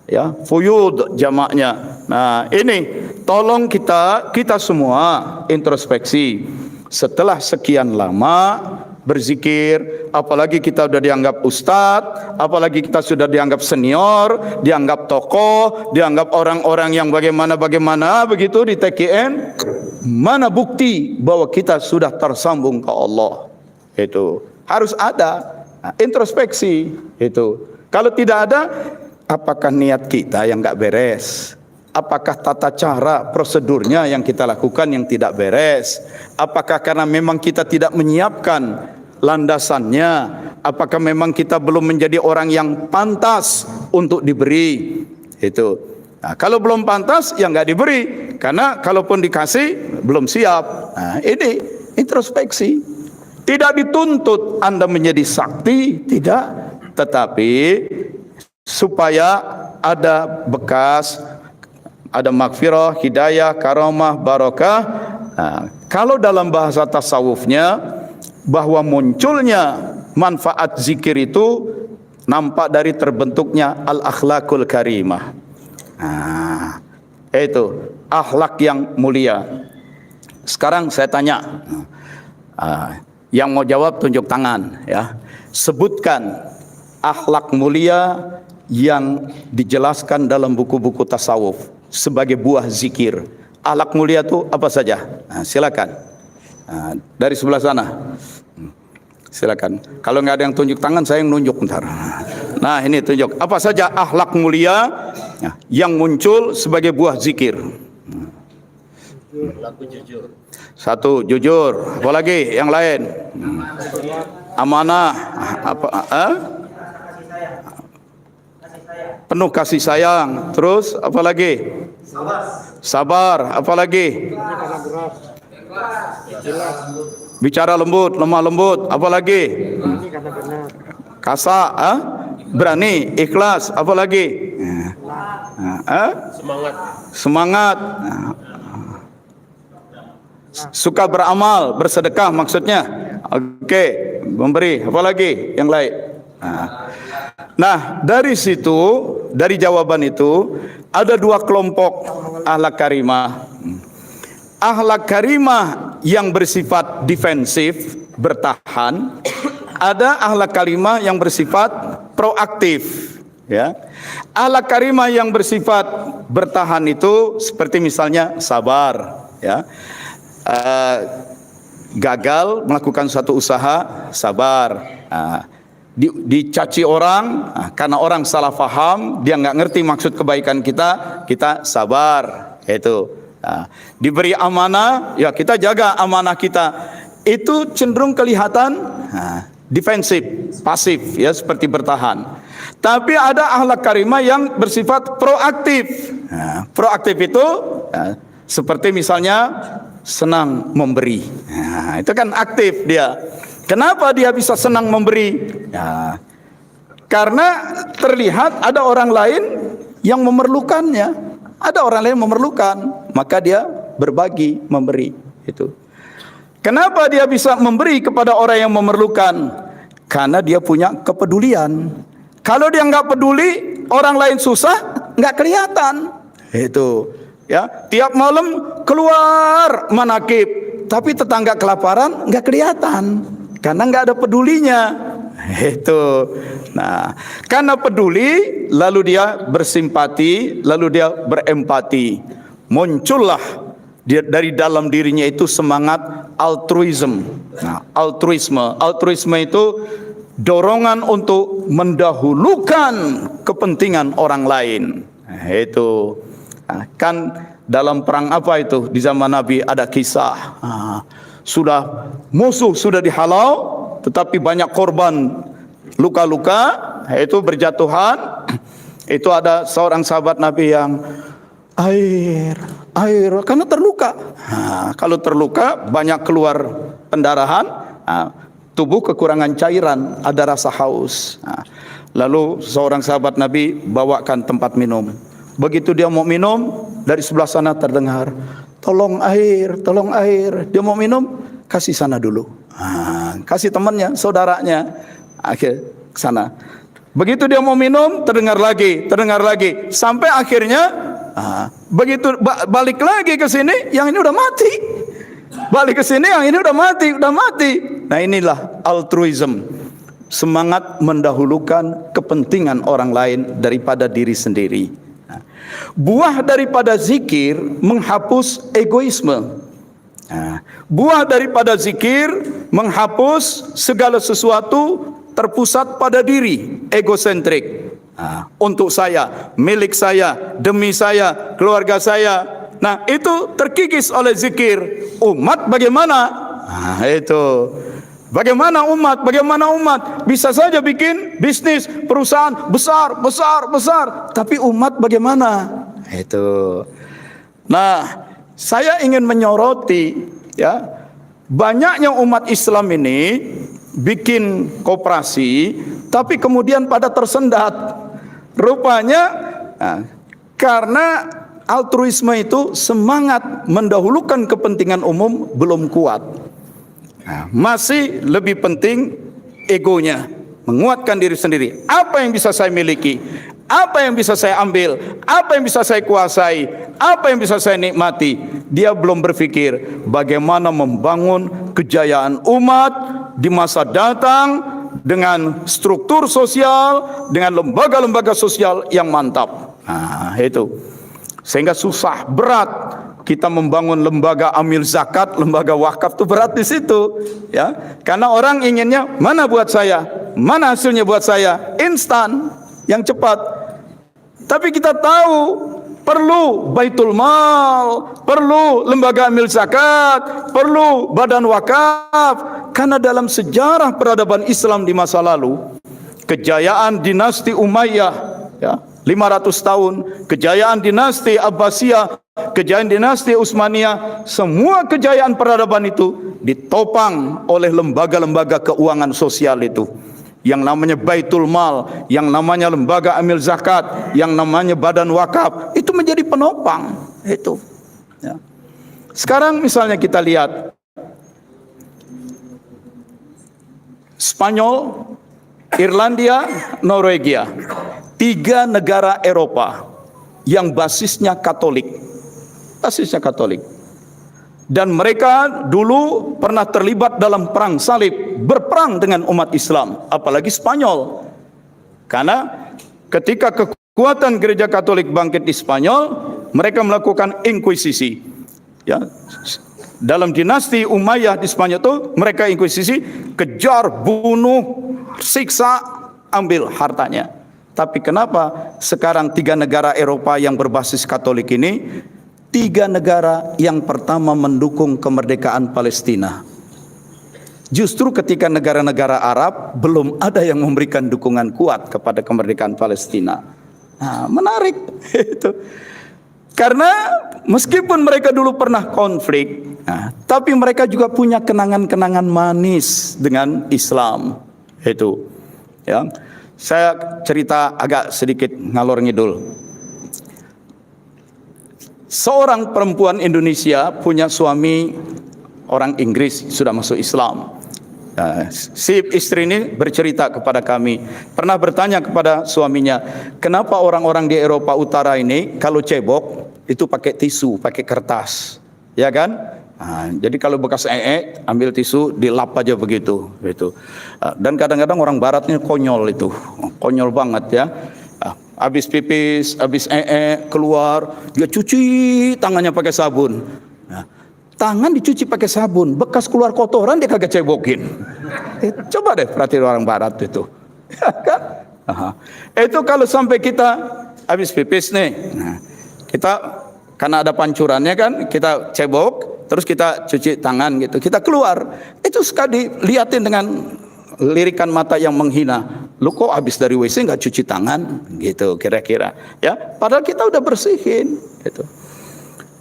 A: ya, fuyud jamaknya. Nah, ini tolong kita semua introspeksi. Setelah sekian lama berzikir, apalagi kita sudah dianggap ustadz, apalagi kita sudah dianggap senior, dianggap tokoh, dianggap orang-orang yang bagaimana begitu di TKN, mana bukti bahwa kita sudah tersambung ke Allah? Itu harus ada introspeksi. Itu kalau tidak ada, apakah niat kita yang nggak beres? Apakah tata cara prosedurnya yang kita lakukan yang tidak beres? Apakah karena memang kita tidak menyiapkan landasannya? Apakah memang kita belum menjadi orang yang pantas untuk diberi? Itu. Nah, kalau belum pantas ya nggak diberi, karena kalaupun dikasih belum siap. Nah, ini introspeksi. Tidak dituntut Anda menjadi sakti, tidak, tetapi supaya ada bekas, ada maghfirah, hidayah, karamah, barakah. Kalau dalam bahasa tasawufnya, bahwa munculnya manfaat zikir itu nampak dari terbentuknya al-akhlakul karimah. Itu akhlak yang mulia. Sekarang saya tanya, yang mau jawab tunjuk tangan, ya. Sebutkan akhlak mulia yang dijelaskan dalam buku-buku tasawuf sebagai buah zikir. Akhlak mulia itu apa saja? Silakan. Dari sebelah sana. Silakan. Kalau nggak ada yang tunjuk tangan, saya yang nunjuk ntar. Nah, ini tunjuk. Apa saja akhlak mulia yang muncul sebagai buah zikir?
C: Laku jujur.
A: Satu, jujur. Apa lagi? Yang lain? Amanah. Apa? Penuh kasih sayang. Terus apa lagi? Sabar. Apa lagi? Bicara lembut, lemah lembut. Apa lagi? Kasa, berani, ikhlas. Apa lagi? Semangat. Suka beramal, bersedekah maksudnya. Oke, memberi. Apa lagi? Yang lain. Nah, dari situ, dari jawaban itu ada dua kelompok akhlak karimah. Akhlak karimah yang bersifat defensif, bertahan. Ada akhlak karimah yang bersifat proaktif, ya. Akhlak karimah yang bersifat bertahan itu seperti misalnya sabar, ya. Gagal melakukan suatu usaha, sabar. Dicaci orang, karena orang salah faham, dia nggak ngerti maksud kebaikan kita, kita sabar. Itu. Diberi amanah, ya kita jaga amanah kita. Itu cenderung kelihatan defensif, pasif, ya seperti bertahan. Tapi ada akhlak karimah yang bersifat proaktif. Proaktif itu seperti misalnya senang memberi. Itu kan aktif dia. Kenapa dia bisa senang memberi? Karena terlihat ada orang lain yang memerlukannya. Ada orang lain memerlukan, maka dia berbagi, memberi. Itu. Kenapa dia bisa memberi kepada orang yang memerlukan? Karena dia punya kepedulian. Kalau dia nggak peduli, orang lain susah, nggak kelihatan. Itu. Ya, tiap malam keluar manakib, tapi tetangga kelaparan nggak kelihatan, karena nggak ada pedulinya. Itu. Nah, karena peduli, lalu dia bersimpati, lalu dia berempati. Muncullah dari dalam dirinya itu semangat altruisme. Nah, altruisme itu dorongan untuk mendahulukan kepentingan orang lain. Nah, itu. Nah, kan dalam perang apa itu di zaman Nabi ada kisah. Sudah musuh sudah dihalau, tetapi banyak korban luka-luka, itu berjatuhan. Itu ada seorang sahabat Nabi yang air karena terluka. Kalau terluka banyak keluar pendarahan, tubuh kekurangan cairan, ada rasa haus. Lalu seorang sahabat Nabi bawakan tempat minum. Begitu dia mau minum, dari sebelah sana terdengar, tolong air. Dia mau minum, kasih sana dulu. Kasih temannya, saudaranya. Akhir sana. Begitu dia mau minum, terdengar lagi. Sampai akhirnya, begitu balik lagi ke sini, yang ini udah mati. Balik ke sini, yang ini udah mati. Nah, inilah altruism. Semangat mendahulukan kepentingan orang lain daripada diri sendiri. Buah daripada zikir menghapus egoisme. Buah daripada zikir menghapus segala sesuatu terpusat pada diri, egosentrik. Untuk saya, milik saya, demi saya, keluarga saya. Nah, itu terkikis oleh zikir. Umat bagaimana? Itu. Bagaimana umat? Bisa saja bikin bisnis, perusahaan besar. Tapi umat bagaimana? Itu. Nah, saya ingin menyoroti, ya, banyaknya umat Islam ini bikin koperasi, tapi kemudian pada tersendat. Rupanya karena altruisme itu semangat mendahulukan kepentingan umum belum kuat. Masih lebih penting egonya, menguatkan diri sendiri. Apa yang bisa saya miliki? Apa yang bisa saya ambil? Apa yang bisa saya kuasai? Apa yang bisa saya nikmati? Dia belum berpikir bagaimana membangun kejayaan umat di masa datang dengan struktur sosial, dengan lembaga-lembaga sosial yang mantap. Itu. Sehingga susah, berat kita membangun lembaga amil zakat, lembaga wakaf, itu berat di situ, ya. Karena orang inginnya mana buat saya, mana hasilnya buat saya, instan, yang cepat. Tapi kita tahu perlu baitul mal, perlu lembaga amil zakat, perlu badan wakaf. Karena dalam sejarah peradaban Islam di masa lalu, kejayaan dinasti Umayyah, ya, 500 tahun, kejayaan dinasti Abbasiyah, kejayaan dinasti Utsmaniyah, semua kejayaan peradaban itu ditopang oleh lembaga-lembaga keuangan sosial itu. Yang namanya Baitul Mal, yang namanya lembaga amil zakat, yang namanya badan wakaf, itu menjadi penopang itu. Ya. Sekarang misalnya kita lihat Spanyol, Irlandia, Norwegia, 3 negara Eropa yang basisnya Katolik, dan mereka dulu pernah terlibat dalam perang salib, berperang dengan umat Islam, apalagi Spanyol. Karena ketika kekuatan gereja Katolik bangkit di Spanyol, mereka melakukan inkuisisi. Ya, dalam dinasti Umayyah di Spanyol itu mereka inkuisisi, kejar, bunuh, siksa, ambil hartanya. Tapi kenapa sekarang 3 negara Eropa yang berbasis Katolik ini 3 negara yang pertama mendukung kemerdekaan Palestina? Justru ketika negara-negara Arab belum ada yang memberikan dukungan kuat kepada kemerdekaan Palestina. Nah, menarik itu. Karena meskipun mereka dulu pernah konflik, tapi mereka juga punya kenangan-kenangan manis dengan Islam. Itu, ya. Saya cerita agak sedikit ngalor ngidul. Seorang perempuan Indonesia punya suami orang Inggris, sudah masuk Islam. Si istri ini bercerita kepada kami, pernah bertanya kepada suaminya, kenapa orang-orang di Eropa Utara ini kalau cebok itu pakai tisu, pakai kertas, ya kan? Jadi kalau bekas ambil tisu dilap aja begitu, gitu. Dan kadang-kadang orang Baratnya konyol itu, konyol banget ya. Habis pipis, habis keluar, dia cuci tangannya pakai sabun. Tangan dicuci pakai sabun, bekas keluar kotoran dia kagak cebokin. Coba deh perhatiin orang Barat itu. Ya kan? Itu kalau sampai kita habis pipis nih, kita karena ada pancurannya kan, kita cebok, terus kita cuci tangan gitu, kita keluar, itu sekali liatin dengan lirikan mata yang menghina. Lu kok habis dari WC nggak cuci tangan gitu kira-kira, ya, padahal kita udah bersihin gitu.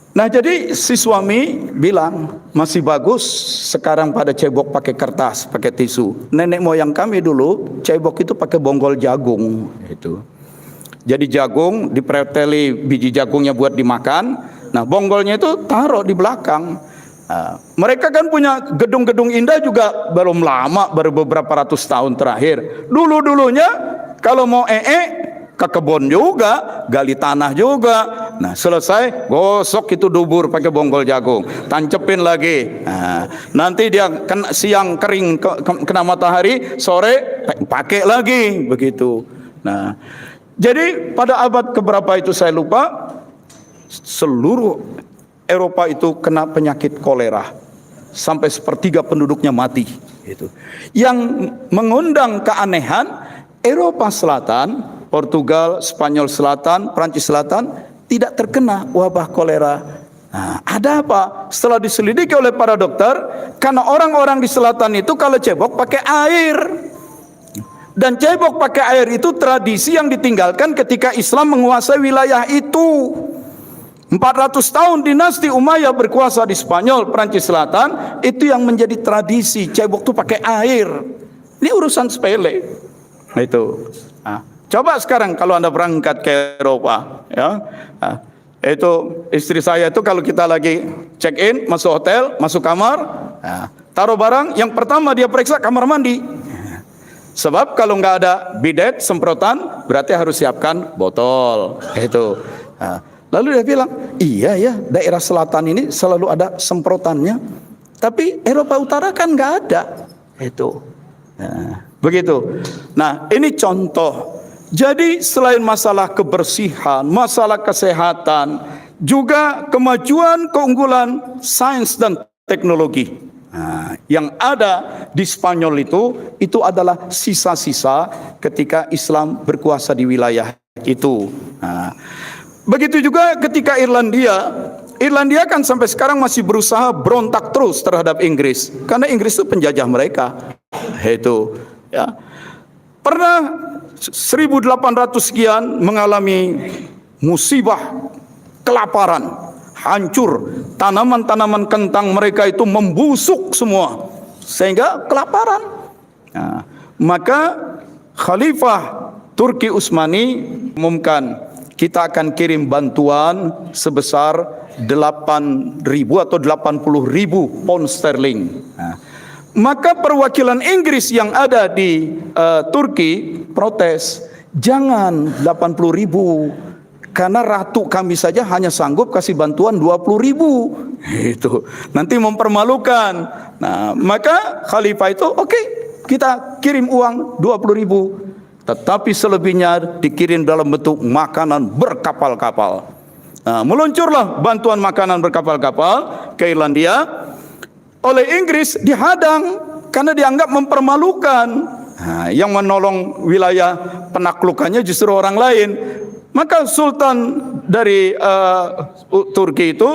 A: Nah, jadi si suami bilang masih bagus sekarang pada cebok pakai kertas, pakai tisu. Nenek moyang kami dulu cebok itu pakai bonggol jagung itu. Jadi jagung dipreteli biji jagungnya buat dimakan. Nah, bonggolnya itu taruh di belakang. Mereka kan punya gedung-gedung indah juga belum lama, baru beberapa ratus tahun terakhir. Dulu-dulunya kalau mau ke kebun juga, gali tanah juga. Nah, selesai gosok itu dubur pakai bonggol jagung, tancepin lagi. Nanti dia siang kering kena matahari, sore pakai lagi begitu. Nah, jadi pada abad keberapa itu saya lupa, seluruh Eropa itu kena penyakit kolera, sampai 1/3 penduduknya mati. Itu yang mengundang keanehan. Eropa Selatan, Portugal, Spanyol Selatan, Prancis Selatan tidak terkena wabah kolera. Nah, ada apa? Setelah diselidiki oleh para dokter, karena orang-orang di selatan itu kalau cebok pakai air. Dan cebok pakai air itu tradisi yang ditinggalkan ketika Islam menguasai wilayah itu. 400 tahun dinasti Umayyah berkuasa di Spanyol, Prancis Selatan, itu yang menjadi tradisi cebok itu pakai air. Ini urusan sepele. Itu. Coba sekarang kalau Anda berangkat ke Eropa, ya. Itu istri saya itu kalau kita lagi check in, masuk hotel, masuk kamar, taruh barang, yang pertama dia periksa kamar mandi. Sebab kalau nggak ada bidet, semprotan, berarti harus siapkan botol. Itu. Lalu dia bilang, iya ya, daerah selatan ini selalu ada semprotannya, tapi Eropa Utara kan nggak ada. Itu. Begitu. Nah, ini contoh. Jadi selain masalah kebersihan, masalah kesehatan, juga kemajuan keunggulan sains dan teknologi. Yang ada di Spanyol itu adalah sisa-sisa ketika Islam berkuasa di wilayah itu. Begitu juga ketika Irlandia kan sampai sekarang masih berusaha berontak terus terhadap Inggris, karena Inggris itu penjajah mereka. Itu, ya. Pernah 1800 sekian mengalami musibah kelaparan, hancur, tanaman-tanaman kentang mereka itu membusuk semua sehingga kelaparan. Nah, maka Khalifah Turki Utsmani umumkan, kita akan kirim bantuan sebesar 8.000 atau 80.000 pound sterling. Nah, maka perwakilan Inggris yang ada di Turki protes, jangan 80.000, karena ratu kami saja hanya sanggup kasih bantuan 20.000. Itu nanti mempermalukan. Nah, maka khalifah itu oke, kita kirim uang 20.000, tetapi selebihnya dikirim dalam bentuk makanan berkapal-kapal. Nah, meluncurlah bantuan makanan berkapal-kapal ke Irlandia. Oleh Inggris dihadang karena dianggap mempermalukan. Nah, yang menolong wilayah penaklukannya justru orang lain. Maka Sultan dari Turki itu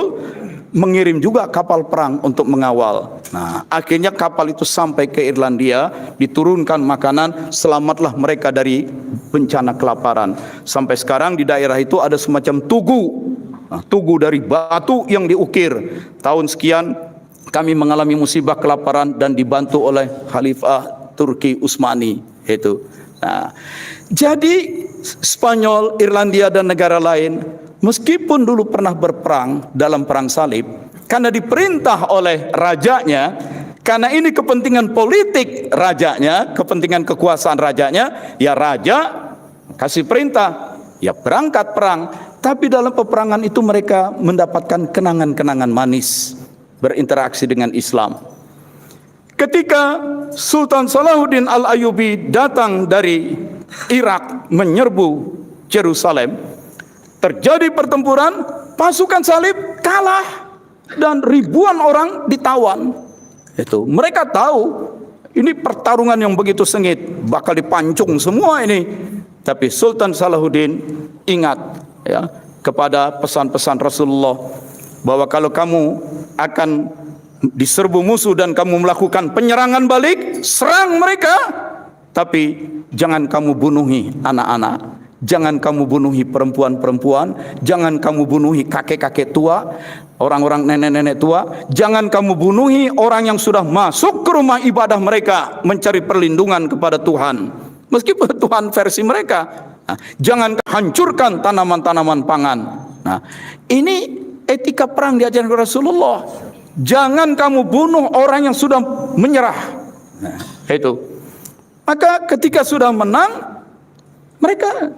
A: mengirim juga kapal perang untuk mengawal. Nah, akhirnya kapal itu sampai ke Irlandia, diturunkan makanan, selamatlah mereka dari bencana kelaparan. Sampai sekarang di daerah itu ada semacam tugu. Nah, tugu dari batu yang diukir. Tahun sekian kami mengalami musibah kelaparan dan dibantu oleh Khalifah Turki Utsmani itu. Nah, jadi Spanyol, Irlandia dan negara lain meskipun dulu pernah berperang dalam perang salib, karena diperintah oleh rajanya, karena ini kepentingan politik rajanya, kepentingan kekuasaan rajanya, ya raja kasih perintah, ya berangkat perang. Tapi dalam peperangan itu mereka mendapatkan kenangan-kenangan manis berinteraksi dengan Islam. Ketika Sultan Salahuddin Al-Ayyubi datang dari Irak menyerbu Yerusalem, terjadi pertempuran, pasukan salib kalah dan ribuan orang ditawan. Itu mereka tahu ini pertarungan yang begitu sengit, bakal dipancung semua ini. Tapi Sultan Salahuddin ingat ya kepada pesan-pesan Rasulullah, bahwa kalau kamu akan diserbu musuh dan kamu melakukan penyerangan balik, serang mereka, tapi jangan kamu bunuhi anak-anak, jangan kamu bunuhi perempuan-perempuan, jangan kamu bunuhi kakek-kakek tua, orang-orang nenek-nenek tua, jangan kamu bunuhi orang yang sudah masuk ke rumah ibadah mereka mencari perlindungan kepada Tuhan, meskipun Tuhan versi mereka. Nah, jangan hancurkan tanaman-tanaman pangan. Nah, ini etika perang diajarkan Rasulullah. Jangan kamu bunuh orang yang sudah menyerah. Nah, itu. Maka ketika sudah menang, mereka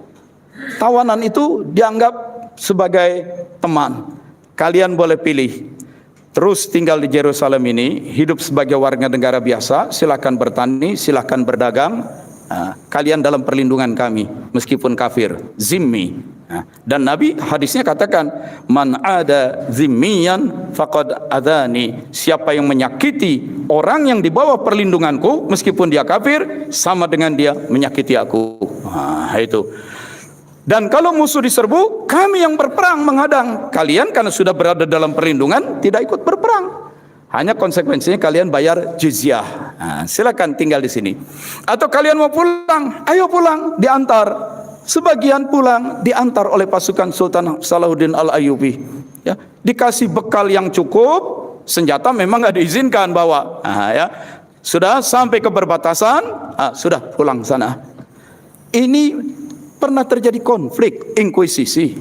A: tawanan itu dianggap sebagai teman. Kalian boleh pilih, terus tinggal di Yerusalem ini, hidup sebagai warga negara biasa, silakan bertani, silakan berdagang. Kalian dalam perlindungan kami meskipun kafir, zimmi. Dan Nabi hadisnya katakan, man ada zimmiyan faqad adani, siapa yang menyakiti orang yang di bawah perlindunganku meskipun dia kafir, sama dengan dia menyakiti aku. Itu. Dan kalau musuh diserbu, kami yang berperang menghadang. Kalian karena sudah berada dalam perlindungan tidak ikut berperang. Hanya konsekuensinya kalian bayar jizyah. Silakan tinggal di sini. Atau kalian mau pulang, ayo pulang, diantar. Sebagian pulang diantar oleh pasukan Sultan Salahuddin Al-Ayyubi. Ya, dikasih bekal yang cukup, senjata memang nggak diizinkan bawa. Ya, sudah sampai ke perbatasan, sudah pulang sana. Ini pernah terjadi konflik inkuisisi.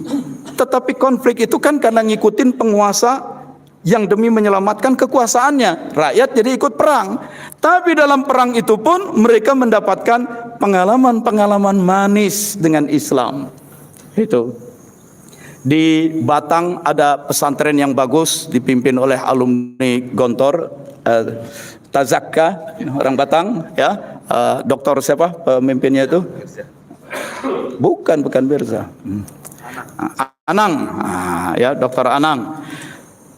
A: Tetapi konflik itu kan karena ngikutin penguasa yang demi menyelamatkan kekuasaannya, rakyat jadi ikut perang. Tapi dalam perang itu pun mereka mendapatkan pengalaman-pengalaman manis dengan Islam. Itu. Di Batang ada pesantren yang bagus dipimpin oleh alumni Gontor, Tazakka, orang Batang, ya. Doktor siapa pemimpinnya itu? Bukan Berza. Anang, ya, Doktor Anang.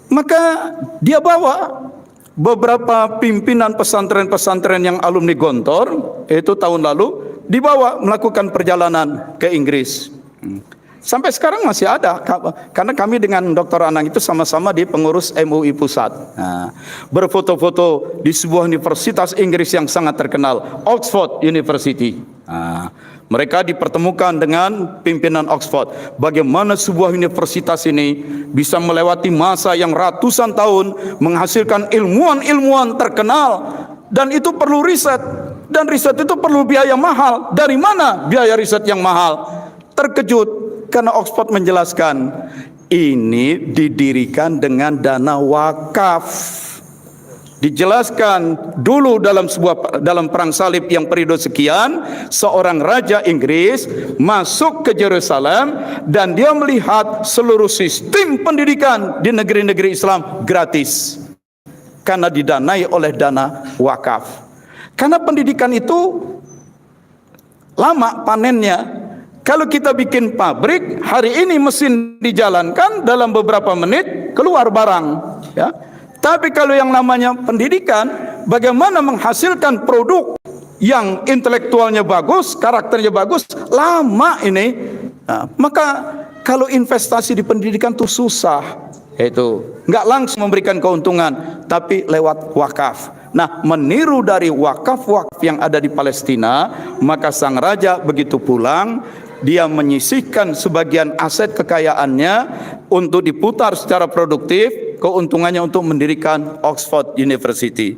A: Maka dia bawa beberapa pimpinan pesantren-pesantren yang alumni Gontor, itu tahun lalu dibawa melakukan perjalanan ke Inggris. Sampai sekarang masih ada, karena kami dengan Dr. Anang itu sama-sama di pengurus MUI Pusat. Berfoto-foto di sebuah universitas Inggris yang sangat terkenal, Oxford University. Mereka dipertemukan dengan pimpinan Oxford. Bagaimana sebuah universitas ini bisa melewati masa yang ratusan tahun menghasilkan ilmuwan-ilmuwan terkenal, dan itu perlu riset, dan riset itu perlu biaya mahal. Dari mana biaya riset yang mahal? Terkejut karena Oxford menjelaskan ini didirikan dengan dana wakaf. Dijelaskan dulu dalam perang salib yang periode sekian, seorang raja Inggris masuk ke Yerusalem dan dia melihat seluruh sistem pendidikan di negeri-negeri Islam gratis karena didanai oleh dana wakaf. Karena pendidikan itu lama panennya. Kalau kita bikin pabrik, hari ini mesin dijalankan, dalam beberapa menit keluar barang, ya. Tapi kalau yang namanya pendidikan, bagaimana menghasilkan produk yang intelektualnya bagus, karakternya bagus, lama ini. Nah, maka kalau investasi di pendidikan itu susah, itu nggak langsung memberikan keuntungan, tapi lewat wakaf. Nah, meniru dari wakaf-wakaf yang ada di Palestina, maka sang raja begitu pulang, dia menyisihkan sebagian aset kekayaannya untuk diputar secara produktif, keuntungannya untuk mendirikan Oxford University.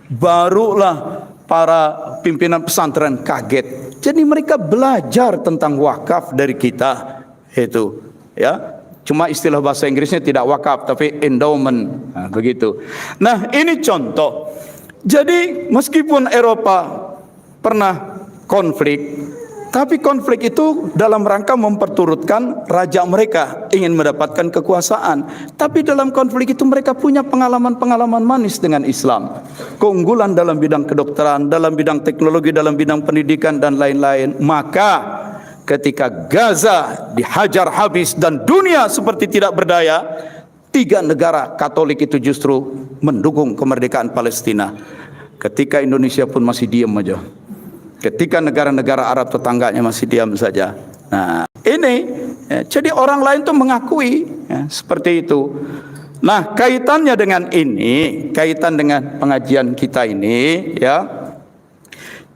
A: Barulah para pimpinan pesantren kaget. Jadi mereka belajar tentang wakaf dari kita, itu, ya. Cuma istilah bahasa Inggrisnya tidak wakaf, tapi endowment, nah, begitu. Nah, ini contoh. Jadi meskipun Eropa pernah konflik, tapi konflik itu dalam rangka memperturutkan raja mereka ingin mendapatkan kekuasaan. Tapi dalam konflik itu mereka punya pengalaman-pengalaman manis dengan Islam. Keunggulan dalam bidang kedokteran, dalam bidang teknologi, dalam bidang pendidikan dan lain-lain. Maka ketika Gaza dihajar habis dan dunia seperti tidak berdaya, 3 negara Katolik itu justru mendukung kemerdekaan Palestina. Ketika Indonesia pun masih diam aja. Ketika negara-negara Arab tetangganya masih diam saja. Nah, ini ya, jadi orang lain tuh mengakui, ya, seperti itu. Nah, kaitannya dengan ini, kaitan dengan pengajian kita ini, ya.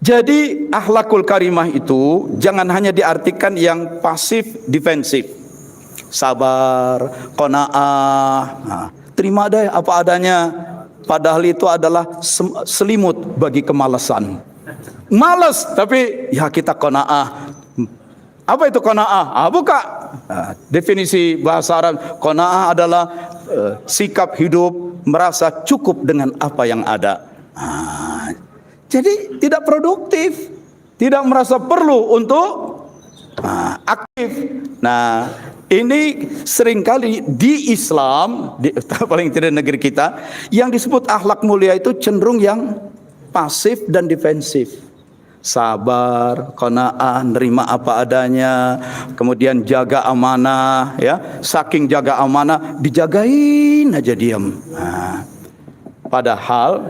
A: Jadi akhlakul karimah itu jangan hanya diartikan yang pasif defensif. Sabar, qanaah, nah, terima deh apa adanya. Padahal itu adalah selimut bagi kemalasan. Malas, tapi ya kita qanaah. Apa itu qanaah? Buka definisi bahasa Arab. Qanaah adalah sikap hidup merasa cukup dengan apa yang ada. Jadi tidak produktif, tidak merasa perlu untuk aktif. Nah, ini seringkali di Islam, paling tidak negeri kita, yang disebut akhlak mulia itu cenderung yang pasif dan defensif. Sabar, qanaah, nerima apa adanya, kemudian jaga amanah, ya. Saking jaga amanah, dijagain aja diam. Padahal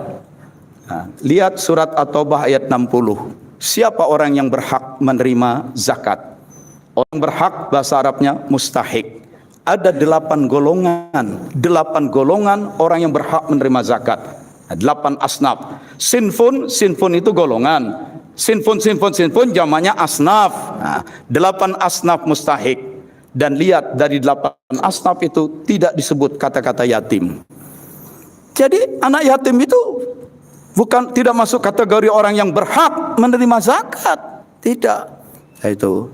A: lihat surat At-Taubah ayat 60. Siapa orang yang berhak menerima zakat? Orang berhak bahasa Arabnya mustahik. Ada 8 golongan. 8 golongan orang yang berhak menerima zakat. 8 asnaf. Sinfun itu golongan. Sinfun jamaknya asnaf. 8 asnaf mustahik. Dan lihat dari 8 asnaf itu tidak disebut kata-kata yatim. Jadi anak yatim itu tidak masuk kategori orang yang berhak menerima zakat. Tidak. Itu.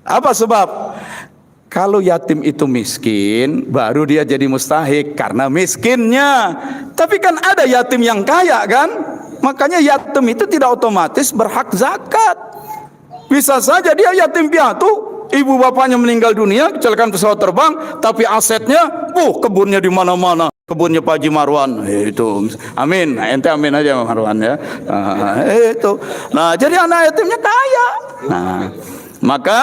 A: Apa sebab? Kalau yatim itu miskin, baru dia jadi mustahik karena miskinnya. Tapi kan ada yatim yang kaya kan? Makanya yatim itu tidak otomatis berhak zakat. Bisa saja dia yatim piatu, ibu bapaknya meninggal dunia kecelakaan pesawat terbang, tapi asetnya, kebunnya di mana-mana. Kebunnya Pak Haji Marwan, itu. Amin, ente amin aja Marwan ya. Itu. Nah, jadi anak yatimnya kaya. Nah, maka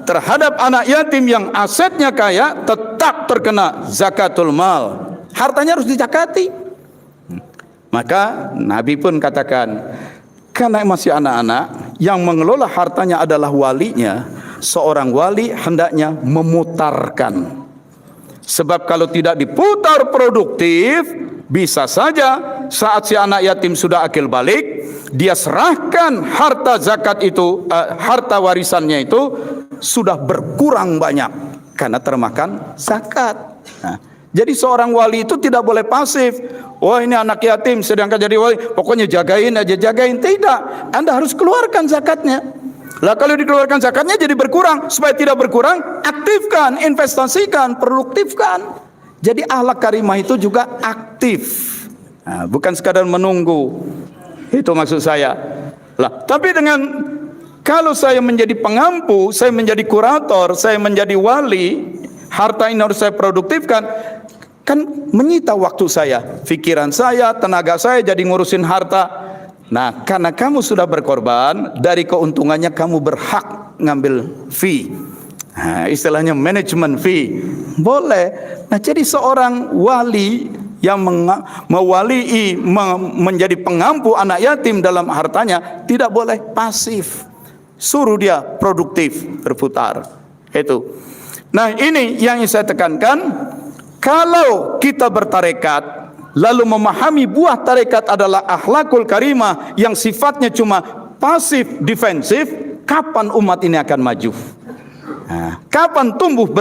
A: terhadap anak yatim yang asetnya kaya tetap terkena zakatul mal. Hartanya harus dizakati. Maka Nabi pun katakan, karena masih anak-anak, yang mengelola hartanya adalah walinya. Seorang wali hendaknya memutarkan. Sebab kalau tidak diputar produktif, Bisa saja saat si anak yatim sudah akil balik, dia serahkan harta zakat itu, harta warisannya itu sudah berkurang banyak karena termakan zakat. Nah, jadi seorang wali itu tidak boleh pasif. Wah, ini anak yatim sedangkan jadi wali, pokoknya jagain aja, jagain. Tidak, Anda harus keluarkan zakatnya. Lah kalau dikeluarkan zakatnya jadi berkurang. Supaya tidak berkurang, aktifkan, investasikan, produktifkan. Jadi akhlak karimah itu juga aktif. Nah, bukan sekadar menunggu. Itu maksud saya. Lah, tapi kalau saya menjadi pengampu, saya menjadi kurator, saya menjadi wali, harta ini harus saya produktifkan, kan menyita waktu saya, pikiran saya, tenaga saya jadi ngurusin harta. Nah, karena kamu sudah berkorban, dari keuntungannya kamu berhak ngambil fee. Nah, istilahnya manajemen fee. Boleh. Nah, jadi seorang wali yang mewalii, menjadi pengampu anak yatim dalam hartanya, tidak boleh pasif. Suruh dia produktif, berputar. Itu. Nah, ini yang saya tekankan. Kalau kita bertarekat, lalu memahami buah tarekat adalah akhlakul karimah yang sifatnya cuma pasif defensif, kapan umat ini akan maju? Nah, kapan tumbuh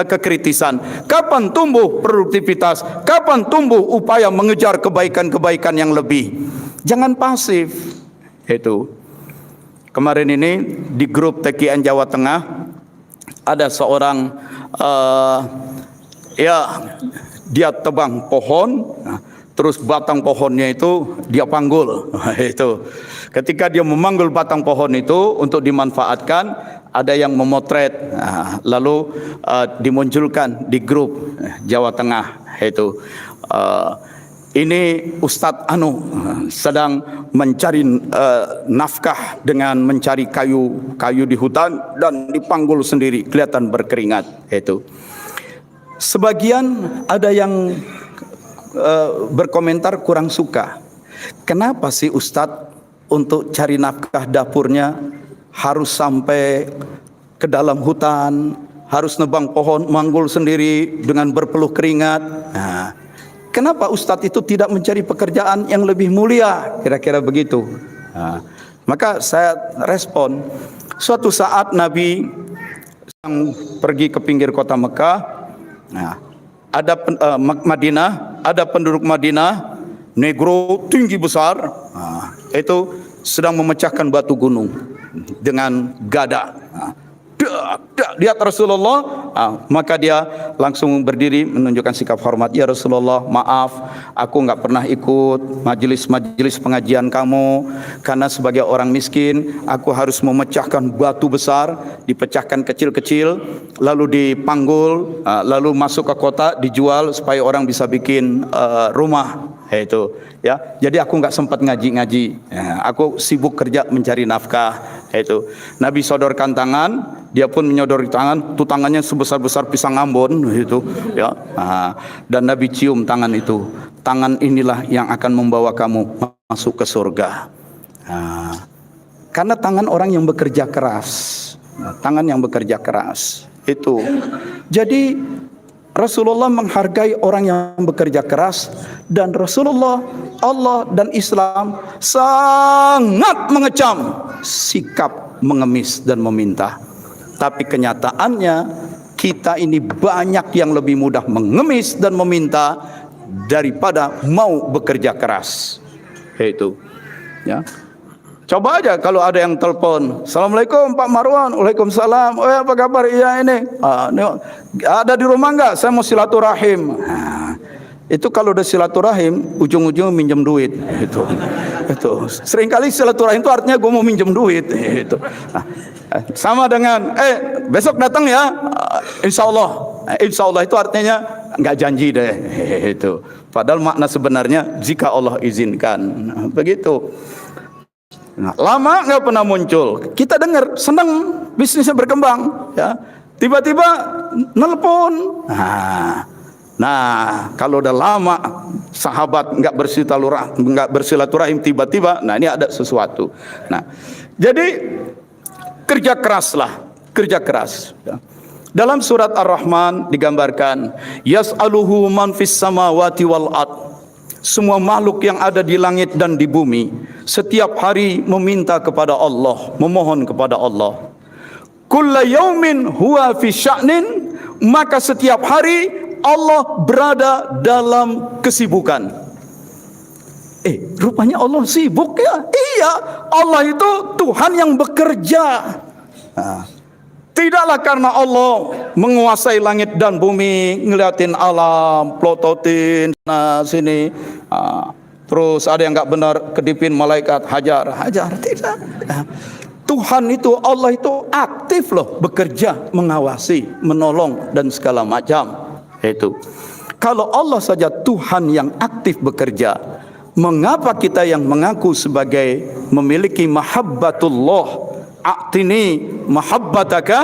A: kekritisan? Kapan tumbuh produktivitas? Kapan tumbuh upaya mengejar kebaikan-kebaikan yang lebih? Jangan pasif. Itu. Kemarin ini di grup TKN Jawa Tengah ada seorang dia tebang pohon, terus batang pohonnya itu dia panggul. Itu. Ketika dia memanggul batang pohon itu untuk dimanfaatkan, ada yang memotret, lalu dimunculkan di grup Jawa Tengah. Itu ini Ustadz Anu sedang mencari nafkah dengan mencari kayu di hutan dan dipanggul sendiri, kelihatan berkeringat. Itu. Sebagian ada yang berkomentar kurang suka. Kenapa sih Ustadz untuk cari nafkah dapurnya harus sampai ke dalam hutan, harus nebang pohon, manggul sendiri dengan berpeluh keringat? Nah, kenapa Ustadz itu tidak mencari pekerjaan yang lebih mulia? Kira-kira begitu. Nah, maka saya respon. Suatu saat Nabi pergi ke pinggir kota Mekah. Nah, ada Madinah, ada penduduk Madinah, negro tinggi besar, itu sedang memecahkan batu gunung dengan gada. Lihat Rasulullah, maka dia langsung berdiri menunjukkan sikap hormat. Ya Rasulullah, maaf, aku nggak pernah ikut majelis pengajian kamu karena sebagai orang miskin aku harus memecahkan batu besar, dipecahkan kecil-kecil, lalu dipanggul, lalu masuk ke kota dijual supaya orang bisa bikin rumah. Itu ya, jadi aku nggak sempat ngaji, aku sibuk kerja mencari nafkah. Itu Nabi sodorkan tangan, dia pun menyodori tangan, itu tangannya sebesar-besar pisang Ambon, itu ya. Dan Nabi cium tangan itu, tangan inilah yang akan membawa kamu masuk ke surga. Karena tangan orang yang bekerja keras, tangan yang bekerja keras itu. Jadi Rasulullah menghargai orang yang bekerja keras, dan Rasulullah, Allah dan Islam sangat mengecam sikap mengemis dan meminta. Tapi kenyataannya kita ini banyak yang lebih mudah mengemis dan meminta daripada mau bekerja keras. Itu ya. Coba aja kalau ada yang telepon, Assalamualaikum Pak Marwan. Waalaikumsalam. Oh ya, apa kabar? Iya ini. Ada di rumah enggak? Saya mau silaturahim. Itu kalau udah silaturahim, ujung-ujung minjem duit. Itu. Seringkali silaturahim itu artinya gue mau minjem duit. Itu. Sama dengan, besok datang ya. Insya Allah. Insya Allah itu artinya nggak janji deh. Itu. Padahal makna sebenarnya jika Allah izinkan. Begitu. Nah, lama nggak pernah muncul. Kita dengar senang bisnisnya berkembang, ya. Tiba-tiba nelpon. Nah, kalau udah lama sahabat nggak bersilaturahim tiba-tiba, nah ini ada sesuatu. Nah, jadi kerja keras. Ya. Dalam surat Ar-Rahman digambarkan, yas'aluhu man fis samawati wal ard. semua makhluk yang ada di langit dan di bumi setiap hari meminta kepada Allah, memohon kepada Allah. Kulla yaumin huwa fi sya'nin, maka setiap hari Allah berada dalam kesibukan. Rupanya Allah sibuk ya? Iya, Allah itu Tuhan yang bekerja. Tidaklah karena Allah menguasai langit dan bumi, ngeliatin alam, plototin sini, terus ada yang nggak benar, kedipin malaikat, hajar. Tidak. Tuhan itu, Allah itu aktif loh, bekerja, mengawasi, menolong dan segala macam. Itu. Kalau Allah saja Tuhan yang aktif bekerja, mengapa kita yang mengaku sebagai memiliki mahabbatullah, a'tini mahabbataka,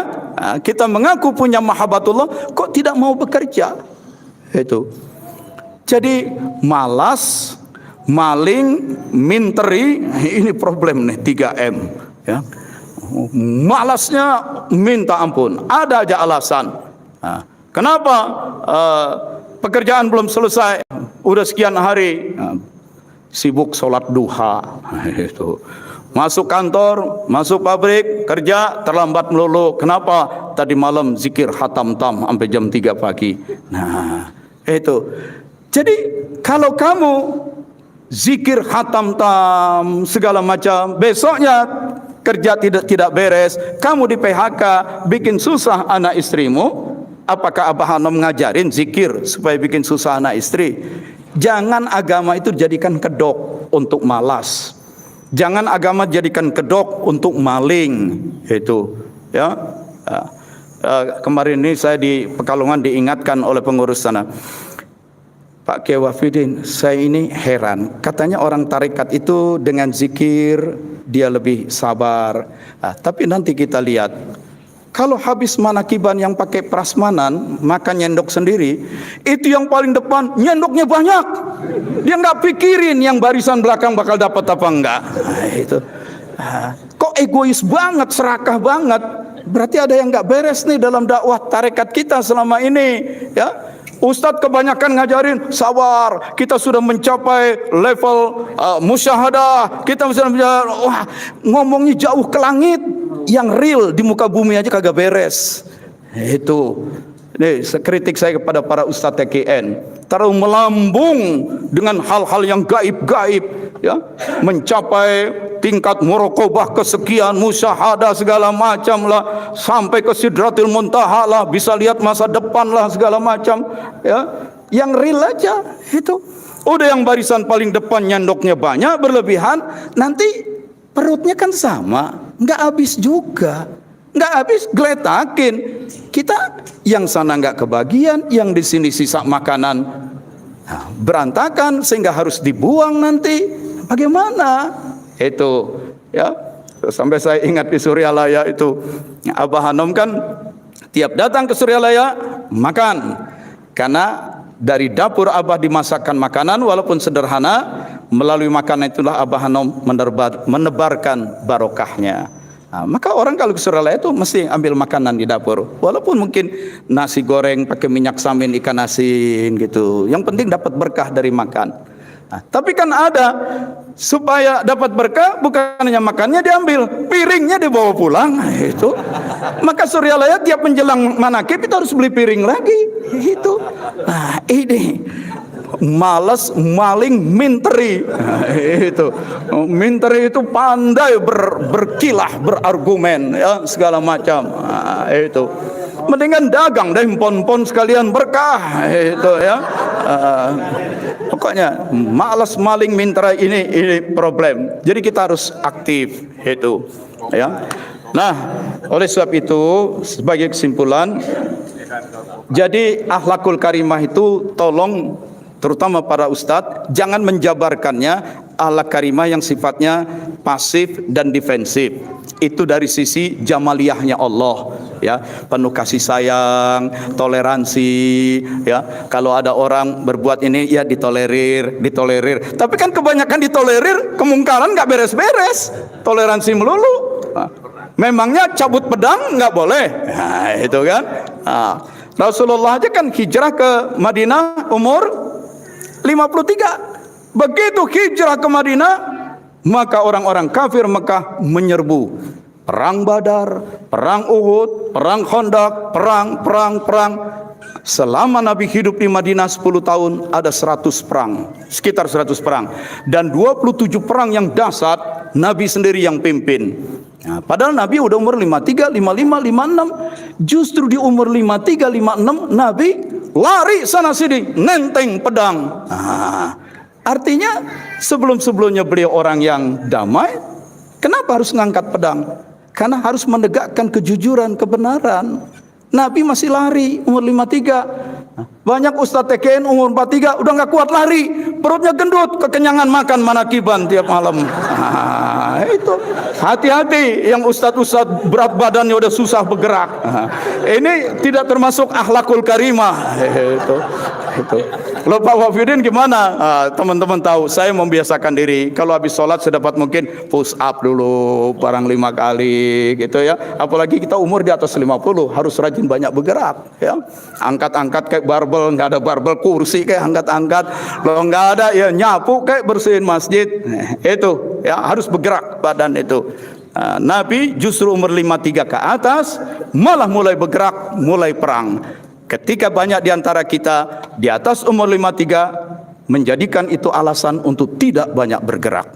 A: kita mengaku punya mahabbatullah, kok tidak mau bekerja? Itu. Jadi malas, maling, minteri, ini problem nih, 3M ya. Malasnya minta ampun, ada aja alasan. Kenapa pekerjaan belum selesai? Udah sekian hari, sibuk sholat duha. Itu. Masuk kantor, masuk pabrik, kerja terlambat melulu. Kenapa? Tadi malam zikir hatam tam sampai jam 3 pagi. Nah, itu. Jadi kalau kamu zikir hatam tam segala macam, besoknya kerja tidak beres, kamu di PHK, bikin susah anak istrimu. Apakah Abah Hanom ngajarin zikir supaya bikin susah anak istri? Jangan agama itu jadikan kedok untuk malas. Jangan agama jadikan kedok untuk maling. Itu ya. Kemarin ini saya di Pekalongan diingatkan oleh pengurus sana, Pak Kiai Wafidin, saya ini heran. Katanya orang tarekat itu dengan zikir dia lebih sabar. Tapi nanti kita lihat, kalau habis manakiban yang pakai prasmanan, maka nyendok sendiri, itu yang paling depan nyendoknya banyak. Dia nggak pikirin yang barisan belakang bakal dapat apa enggak. Itu. Kok egois banget, serakah banget. Berarti ada yang nggak beres nih dalam dakwah tarekat kita selama ini, ya. Ustadz kebanyakan ngajarin sabar, kita sudah mencapai level musyahadah, kita sudah ngomongnya jauh ke langit, yang real di muka bumi aja kagak beres. Itu. Nih, kritik saya kepada para ustadz TKN, terlalu melambung dengan hal-hal yang gaib-gaib, ya, mencapai tingkat muraqabah kesekian, musyahadah segala macam lah, sampai ke sidratil muntaha lah, bisa lihat masa depan lah segala macam, ya, yang real aja. Itu udah yang barisan paling depan nyandoknya banyak berlebihan, nanti perutnya kan sama, nggak habis juga, nggak habis, geletakin. Kita yang sana nggak kebagian, yang di sini sisa makanan berantakan sehingga harus dibuang nanti. Bagaimana? Itu ya. Sampai saya ingat di Suryalaya itu, Abah Hanom kan tiap datang ke Suryalaya makan, karena dari dapur Abah dimasakkan makanan walaupun sederhana, melalui makanan itulah Abah Hanom menebarkan barokahnya. Maka orang kalau ke Suryalaya itu mesti ambil makanan di dapur, walaupun mungkin nasi goreng pakai minyak samin ikan asin gitu, yang penting dapat berkah dari makan. Tapi kan ada, supaya dapat berkah bukan hanya makannya diambil, piringnya dibawa pulang. Itu maka Suryalaya tiap menjelang manakib itu harus beli piring lagi. Itu ini malas, maling, minteri. Itu minteri itu pandai berkilah, berargumen, ya, segala macam. Itu mendingan dagang deh, pon-pon sekalian berkah. Itu ya. Pokoknya malas, maling, minteri ini problem. Jadi kita harus aktif. Itu ya. Nah, oleh sebab itu sebagai kesimpulan, jadi akhlakul karimah itu tolong, terutama para ustadz, jangan menjabarkannya akhlak karimah yang sifatnya pasif dan defensif. Itu dari sisi jamaliyahnya Allah, ya, penuh kasih sayang, toleransi, ya. Kalau ada orang berbuat ini, ya ditolerir. Tapi kan kebanyakan ditolerir, kemungkaran nggak beres-beres, toleransi melulu. Memangnya cabut pedang nggak boleh? Nah, itu kan. Rasulullah aja kan hijrah ke Madinah umur 53. Begitu hijrah ke Madinah, maka orang-orang kafir Mekah menyerbu. Perang Badar, perang Uhud, perang Khandaq, perang. Selama Nabi hidup di Madinah 10 tahun ada 100 perang, sekitar 100 perang. Dan 27 perang yang dahsyat Nabi sendiri yang pimpin. Nah, padahal Nabi udah umur 53, 55, 56. Justru di umur 53, 56 Nabi lari sana sini, nenteng pedang. Nah, artinya sebelum-sebelumnya beliau orang yang damai. Kenapa harus ngangkat pedang? Karena harus menegakkan kejujuran, kebenaran. Nabi masih lari umur 53. Banyak ustadz TKN umur 43 udah gak kuat lari, perutnya gendut, kekenyangan makan manakiban tiap malam. Itu hati-hati yang ustadz berat badannya udah susah bergerak. Ini tidak termasuk akhlakul karimah. Itu. Lo Pak Wafidin gimana? Teman-teman tahu, saya membiasakan diri kalau habis sholat sedapat mungkin push up dulu barang 5 kali gitu ya. Apalagi kita umur di atas 50 harus rajin banyak bergerak ya. Angkat-angkat kayak barbel, nggak ada barbel, kursi kayak angkat-angkat. Kalau nggak ada ya nyapu kayak bersihin masjid. Itu ya, harus bergerak badan itu. Nabi justru umur 53 ke atas malah mulai bergerak, mulai perang. Ketika banyak di antara kita di atas umur 53 menjadikan itu alasan untuk tidak banyak bergerak,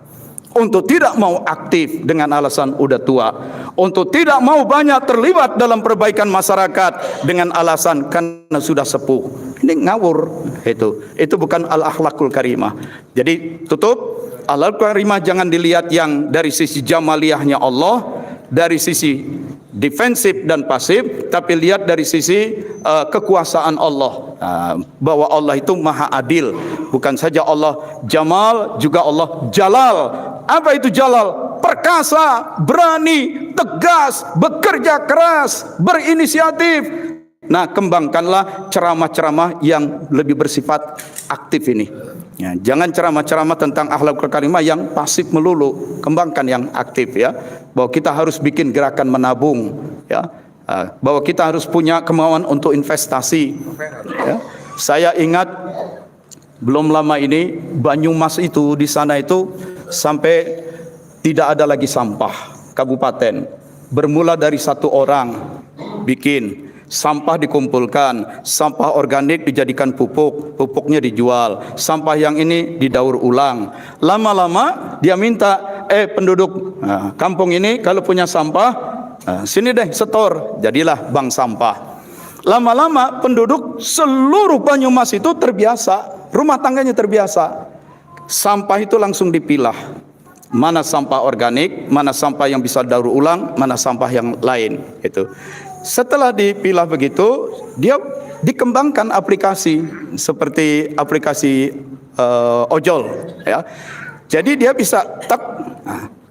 A: untuk tidak mau aktif dengan alasan udah tua, untuk tidak mau banyak terlibat dalam perbaikan masyarakat dengan alasan karena sudah sepuh. Ini ngawur. Itu bukan al-akhlakul karimah. Jadi tutup, al-akhlakul karimah jangan dilihat yang dari sisi jamaliyahnya Allah, dari sisi defensif dan pasif, tapi lihat dari sisi kekuasaan Allah, bahwa Allah itu maha adil. Bukan saja Allah Jamal, juga Allah Jalal. Apa itu Jalal? Perkasa, berani, tegas, bekerja keras, berinisiatif. Nah, kembangkanlah ceramah-ceramah yang lebih bersifat aktif ini. Ya, jangan ceramah-ceramah tentang akhlakul karimah yang pasif melulu. Kembangkan yang aktif ya. Bahwa kita harus bikin gerakan menabung ya. Bahwa kita harus punya kemauan untuk investasi ya. Saya ingat belum lama ini Banyumas itu, di sana itu sampai tidak ada lagi sampah kabupaten. Bermula dari satu orang bikin sampah, dikumpulkan, sampah organik dijadikan pupuk, pupuknya dijual, sampah yang ini didaur ulang. Lama-lama dia minta, penduduk kampung ini kalau punya sampah, sini deh setor, jadilah bank sampah. Lama-lama penduduk seluruh Banyumas itu terbiasa, rumah tangganya terbiasa. Sampah itu langsung dipilah. Mana sampah organik, mana sampah yang bisa daur ulang, mana sampah yang lain itu. Setelah dipilah begitu, dia dikembangkan aplikasi seperti aplikasi ojol ya. Jadi dia bisa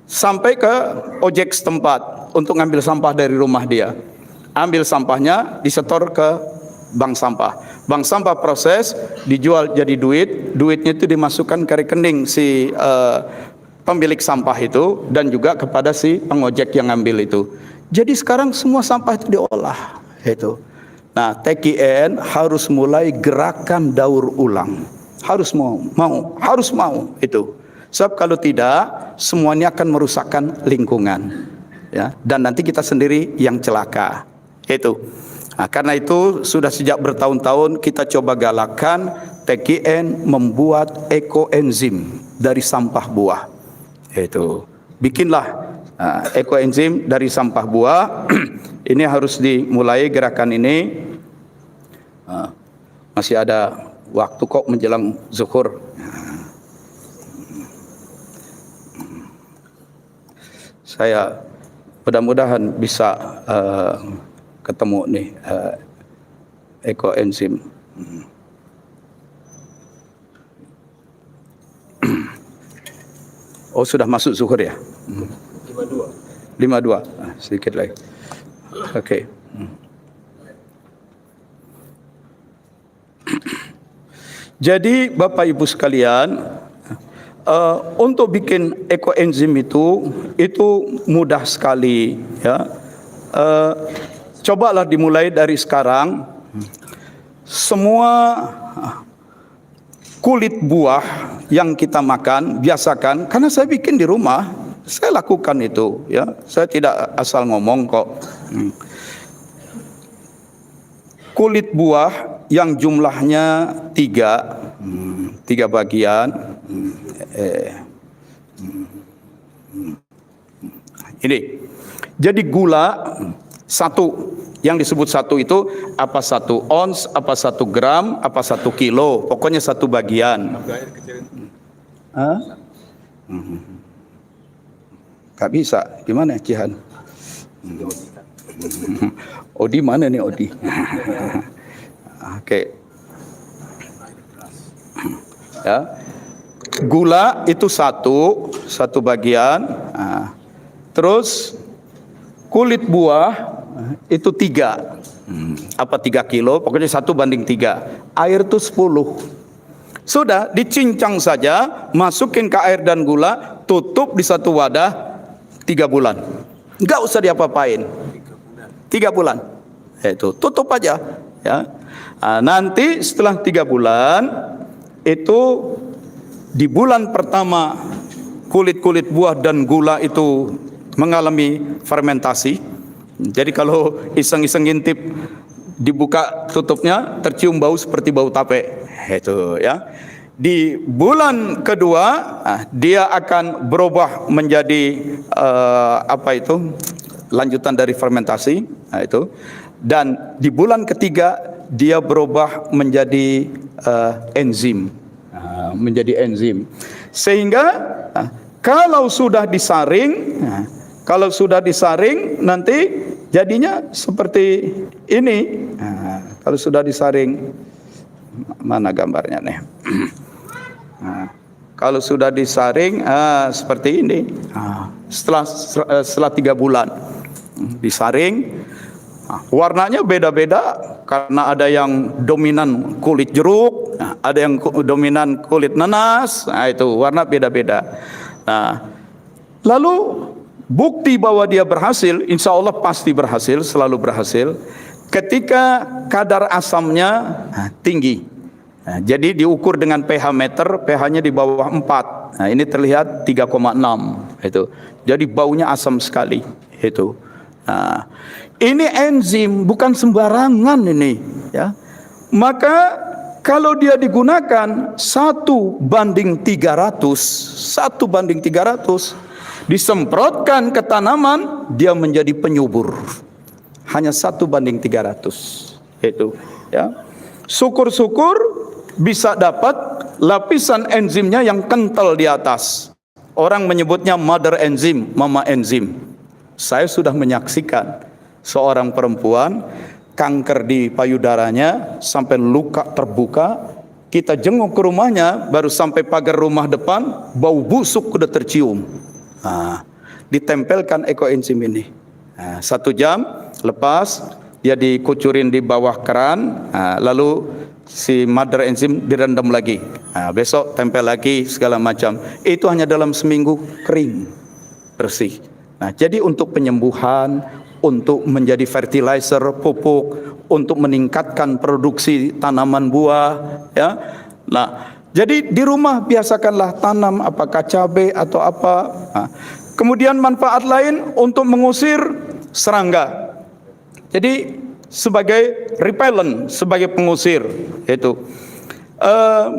A: sampai ke ojek setempat untuk ngambil sampah dari rumah dia. Ambil sampahnya, disetor ke bank sampah. Bank sampah proses, dijual jadi duit. Duitnya itu dimasukkan ke rekening si pemilik sampah itu dan juga kepada si pengojek yang ngambil itu. Jadi sekarang semua sampah itu diolah itu. Nah, TKN harus mulai gerakan daur ulang. Harus mau itu. Sebab kalau tidak, semuanya akan merusakkan lingkungan ya, dan nanti kita sendiri yang celaka. Itu. Nah, karena itu sudah sejak bertahun-tahun kita coba galakkan TKN membuat ekoenzim dari sampah buah. Itu. Bikinlah ekoenzim dari sampah buah. Ini harus dimulai gerakan ini. Masih ada waktu kok menjelang zuhur. Saya mudah-mudahan bisa ketemu nih ekoenzim. Oh, sudah masuk zuhur ya? 52. Sedikit lagi. Oke. Jadi Bapak Ibu sekalian, untuk bikin ekoenzim itu mudah sekali ya. Cobalah dimulai dari sekarang. Semua kulit buah yang kita makan, biasakan, karena saya bikin di rumah, saya lakukan itu, ya. Saya tidak asal ngomong kok. Kulit buah yang jumlahnya 3 bagian. Ini. Jadi gula 1 yang disebut 1 itu apa 1 ons, apa 1 gram, apa 1 kilo, pokoknya 1 bagian. Hah? Gak bisa, gimana Cihan? Odi mana nih Odi? Oke. Ya. Gula itu 1 bagian. Nah. Terus kulit buah itu 3. Apa 3 kilo, pokoknya 1:3. Air itu 10. Sudah dicincang saja, masukin ke air dan gula, tutup di satu wadah 3 bulan. Enggak usah diapa-apain. 3 bulan. Itu tutup aja, ya. Nah, nanti setelah 3 bulan itu di bulan pertama kulit-kulit buah dan gula itu mengalami fermentasi. Jadi kalau iseng-iseng ngintip, dibuka tutupnya tercium bau seperti bau tape. Itu, ya. Di bulan kedua dia akan berubah menjadi lanjutan dari fermentasi. Nah, itu. Dan di bulan ketiga dia berubah menjadi enzim. Menjadi enzim. Sehingga kalau sudah disaring, nanti jadinya seperti ini. Kalau sudah disaring, mana gambarnya nih? Kalau sudah disaring seperti ini. Setelah 3 bulan disaring, warnanya beda-beda karena ada yang dominan kulit jeruk, ada yang dominan kulit nanas. Nah, itu warna beda-beda. Nah, lalu bukti bahwa dia berhasil, insya Allah pasti berhasil, selalu berhasil, ketika kadar asamnya tinggi. Nah, jadi diukur dengan pH meter, pH-nya di bawah 4. Nah, ini terlihat 3,6. Itu. Jadi baunya asam sekali. Itu. Nah, ini enzim bukan sembarangan ini, ya. Maka kalau dia digunakan 1:300, disemprotkan ke tanaman, dia menjadi penyubur. Hanya 1:300. Itu, ya. Syukur-syukur bisa dapat lapisan enzimnya yang kental di atas. Orang menyebutnya mother enzim, mama enzim. Saya sudah menyaksikan seorang perempuan kanker di payudaranya sampai luka terbuka. Kita jenguk ke rumahnya, baru sampai pagar rumah depan, bau busuk sudah tercium. Ditempelkan ekoenzim ini. 1 jam lepas, dia dikucurin di bawah keran, lalu si mother enzim direndam lagi. Besok tempel lagi segala macam. Itu hanya dalam seminggu kering, bersih. Nah, jadi untuk penyembuhan, untuk menjadi fertilizer pupuk, untuk meningkatkan produksi tanaman buah, ya. Nah, jadi di rumah biasakanlah tanam apakah cabai atau apa. Nah, kemudian manfaat lain untuk mengusir serangga. Jadi sebagai repellent, sebagai pengusir. Itu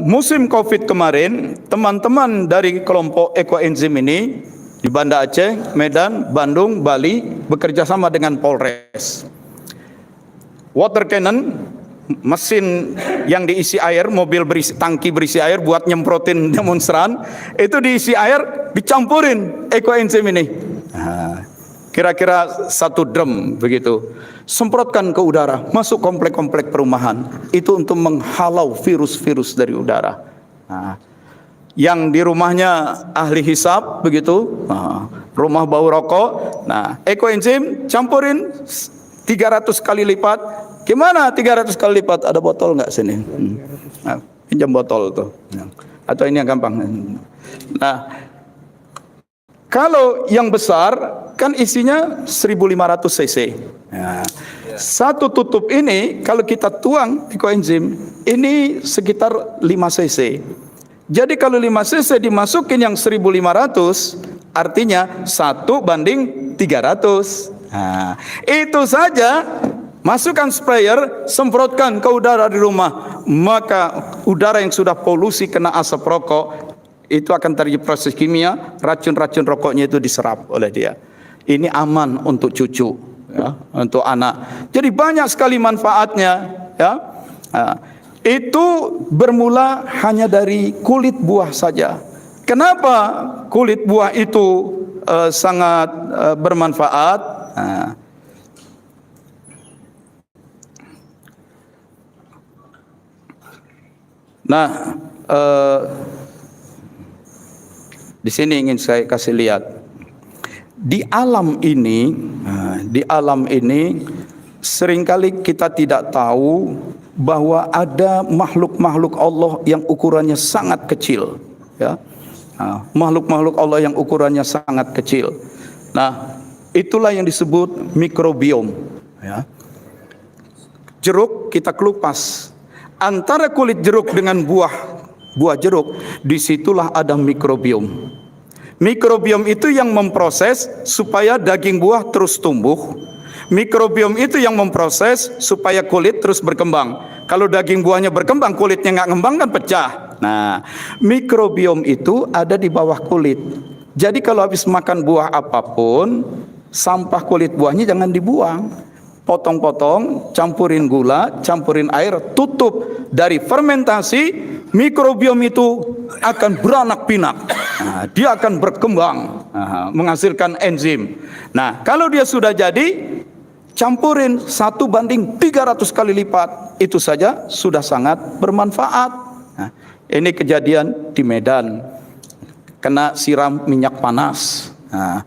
A: musim Covid kemarin, teman-teman dari kelompok ekoenzim ini di Banda Aceh, Medan, Bandung, Bali bekerja sama dengan Polres. Water cannon, mesin yang diisi air, mobil berisi, tangki berisi air buat nyemprotin demonstran, itu diisi air, dicampurin ekoenzim ini. Kira-kira 1 drum begitu. Semprotkan ke udara, masuk komplek-komplek perumahan. Itu untuk menghalau virus-virus dari udara. Yang di rumahnya ahli hisab begitu, rumah bau rokok. Nah, ekoenzim campurin 300 kali lipat. Gimana 300 kali lipat? Ada botol nggak sini? Pinjam botol tuh. Atau ini yang gampang. Nah, kalau yang besar kan isinya 1500 cc. Nah, 1 tutup ini kalau kita tuang ekoenzim ini sekitar 5 cc. Jadi kalau 5 cc dimasukin yang 1.500, artinya 1:300. Nah, itu saja. Masukkan sprayer, semprotkan ke udara di rumah, maka udara yang sudah polusi kena asap rokok, itu akan terjadi proses kimia, racun-racun rokoknya itu diserap oleh dia. Ini aman untuk cucu, ya, untuk anak. Jadi banyak sekali manfaatnya, ya. Nah, itu bermula hanya dari kulit buah saja. Kenapa kulit buah itu sangat bermanfaat? Di sini ingin saya kasih lihat. Di alam ini seringkali kita tidak tahu bahwa ada makhluk-makhluk Allah yang ukurannya sangat kecil, ya. Makhluk-makhluk Allah yang ukurannya sangat kecil. Nah, itulah yang disebut mikrobiom, ya. Jeruk kita kelupas. Antara kulit jeruk dengan buah jeruk, disitulah ada mikrobiom. Mikrobiom itu yang memproses supaya daging buah terus tumbuh. Mikrobiom itu yang memproses supaya kulit terus berkembang. Kalau daging buahnya berkembang, kulitnya nggak ngembang kan pecah. Nah, mikrobiom itu ada di bawah kulit. Jadi kalau habis makan buah apapun, sampah kulit buahnya jangan dibuang. Potong-potong, campurin gula, campurin air, tutup. Dari fermentasi, mikrobiom itu akan beranak pinak. Nah, dia akan berkembang, menghasilkan enzim. Nah, kalau dia sudah jadi, campurin 1:300 kali lipat. Itu saja sudah sangat bermanfaat. Nah, ini kejadian di Medan, kena siram minyak panas. Nah,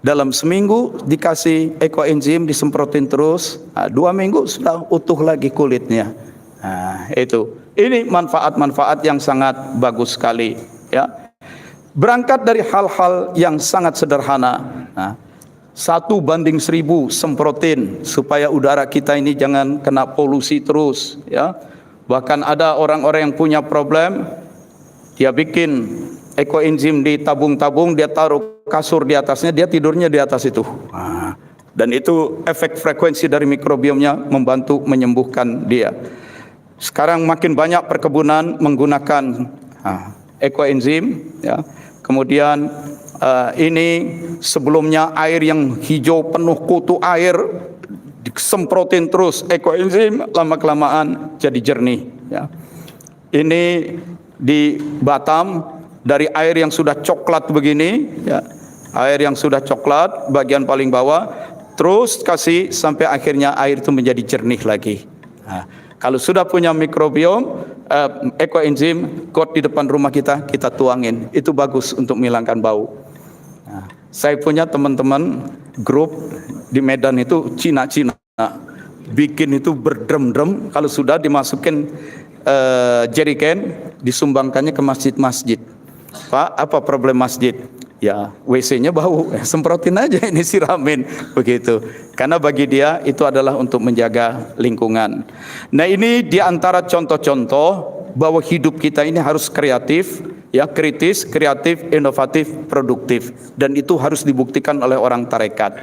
A: dalam seminggu dikasih ekoenzim, disemprotin terus, 2 minggu sudah utuh lagi kulitnya. Nah, itu. Ini manfaat-manfaat yang sangat bagus sekali, ya. Berangkat dari hal-hal yang sangat sederhana. Nah, 1:1000 semprotin supaya udara kita ini jangan kena polusi terus, ya. Bahkan ada orang-orang yang punya problem, dia bikin ekoenzim di tabung-tabung, dia taruh kasur di atasnya, dia tidurnya di atas itu. Dan itu efek frekuensi dari mikrobiomnya membantu menyembuhkan dia. Sekarang makin banyak perkebunan menggunakan ekoenzim, ya. Kemudian ini sebelumnya air yang hijau penuh kutu air, disemprotin terus ekoenzim, lama-kelamaan jadi jernih, ya. Ini di Batam, dari air yang sudah coklat begini, ya, air yang sudah coklat bagian paling bawah, terus kasih sampai akhirnya air itu menjadi jernih lagi. Nah, kalau sudah punya mikrobiom, ekoenzim, got di depan rumah kita tuangin, itu bagus untuk menghilangkan bau. Nah, saya punya teman-teman grup di Medan itu Cina-Cina, bikin itu berdrem-drem, kalau sudah dimasukin jerigen, disumbangkannya ke masjid-masjid. Pak, apa problem masjid? Ya, WC-nya bau, semprotin aja, ini siramin, begitu. Karena bagi dia itu adalah untuk menjaga lingkungan. Nah, ini diantara contoh-contoh bahwa hidup kita ini harus kreatif, ya, kritis, kreatif, inovatif, produktif, dan itu harus dibuktikan oleh orang tarekat.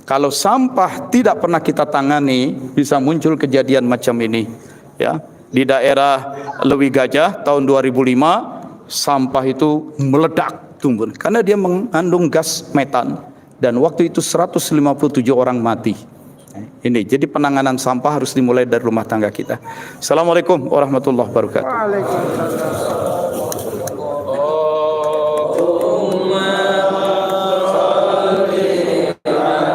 A: Kalau sampah tidak pernah kita tangani, bisa muncul kejadian macam ini, ya. Di daerah Lewi Gajah tahun 2005, sampah itu meledak tumbuh karena dia mengandung gas metan, dan waktu itu 157 orang mati. Ini jadi penanganan sampah harus dimulai dari rumah tangga kita. Assalamualaikum warahmatullahi wabarakatuh. Waalaikumsalam.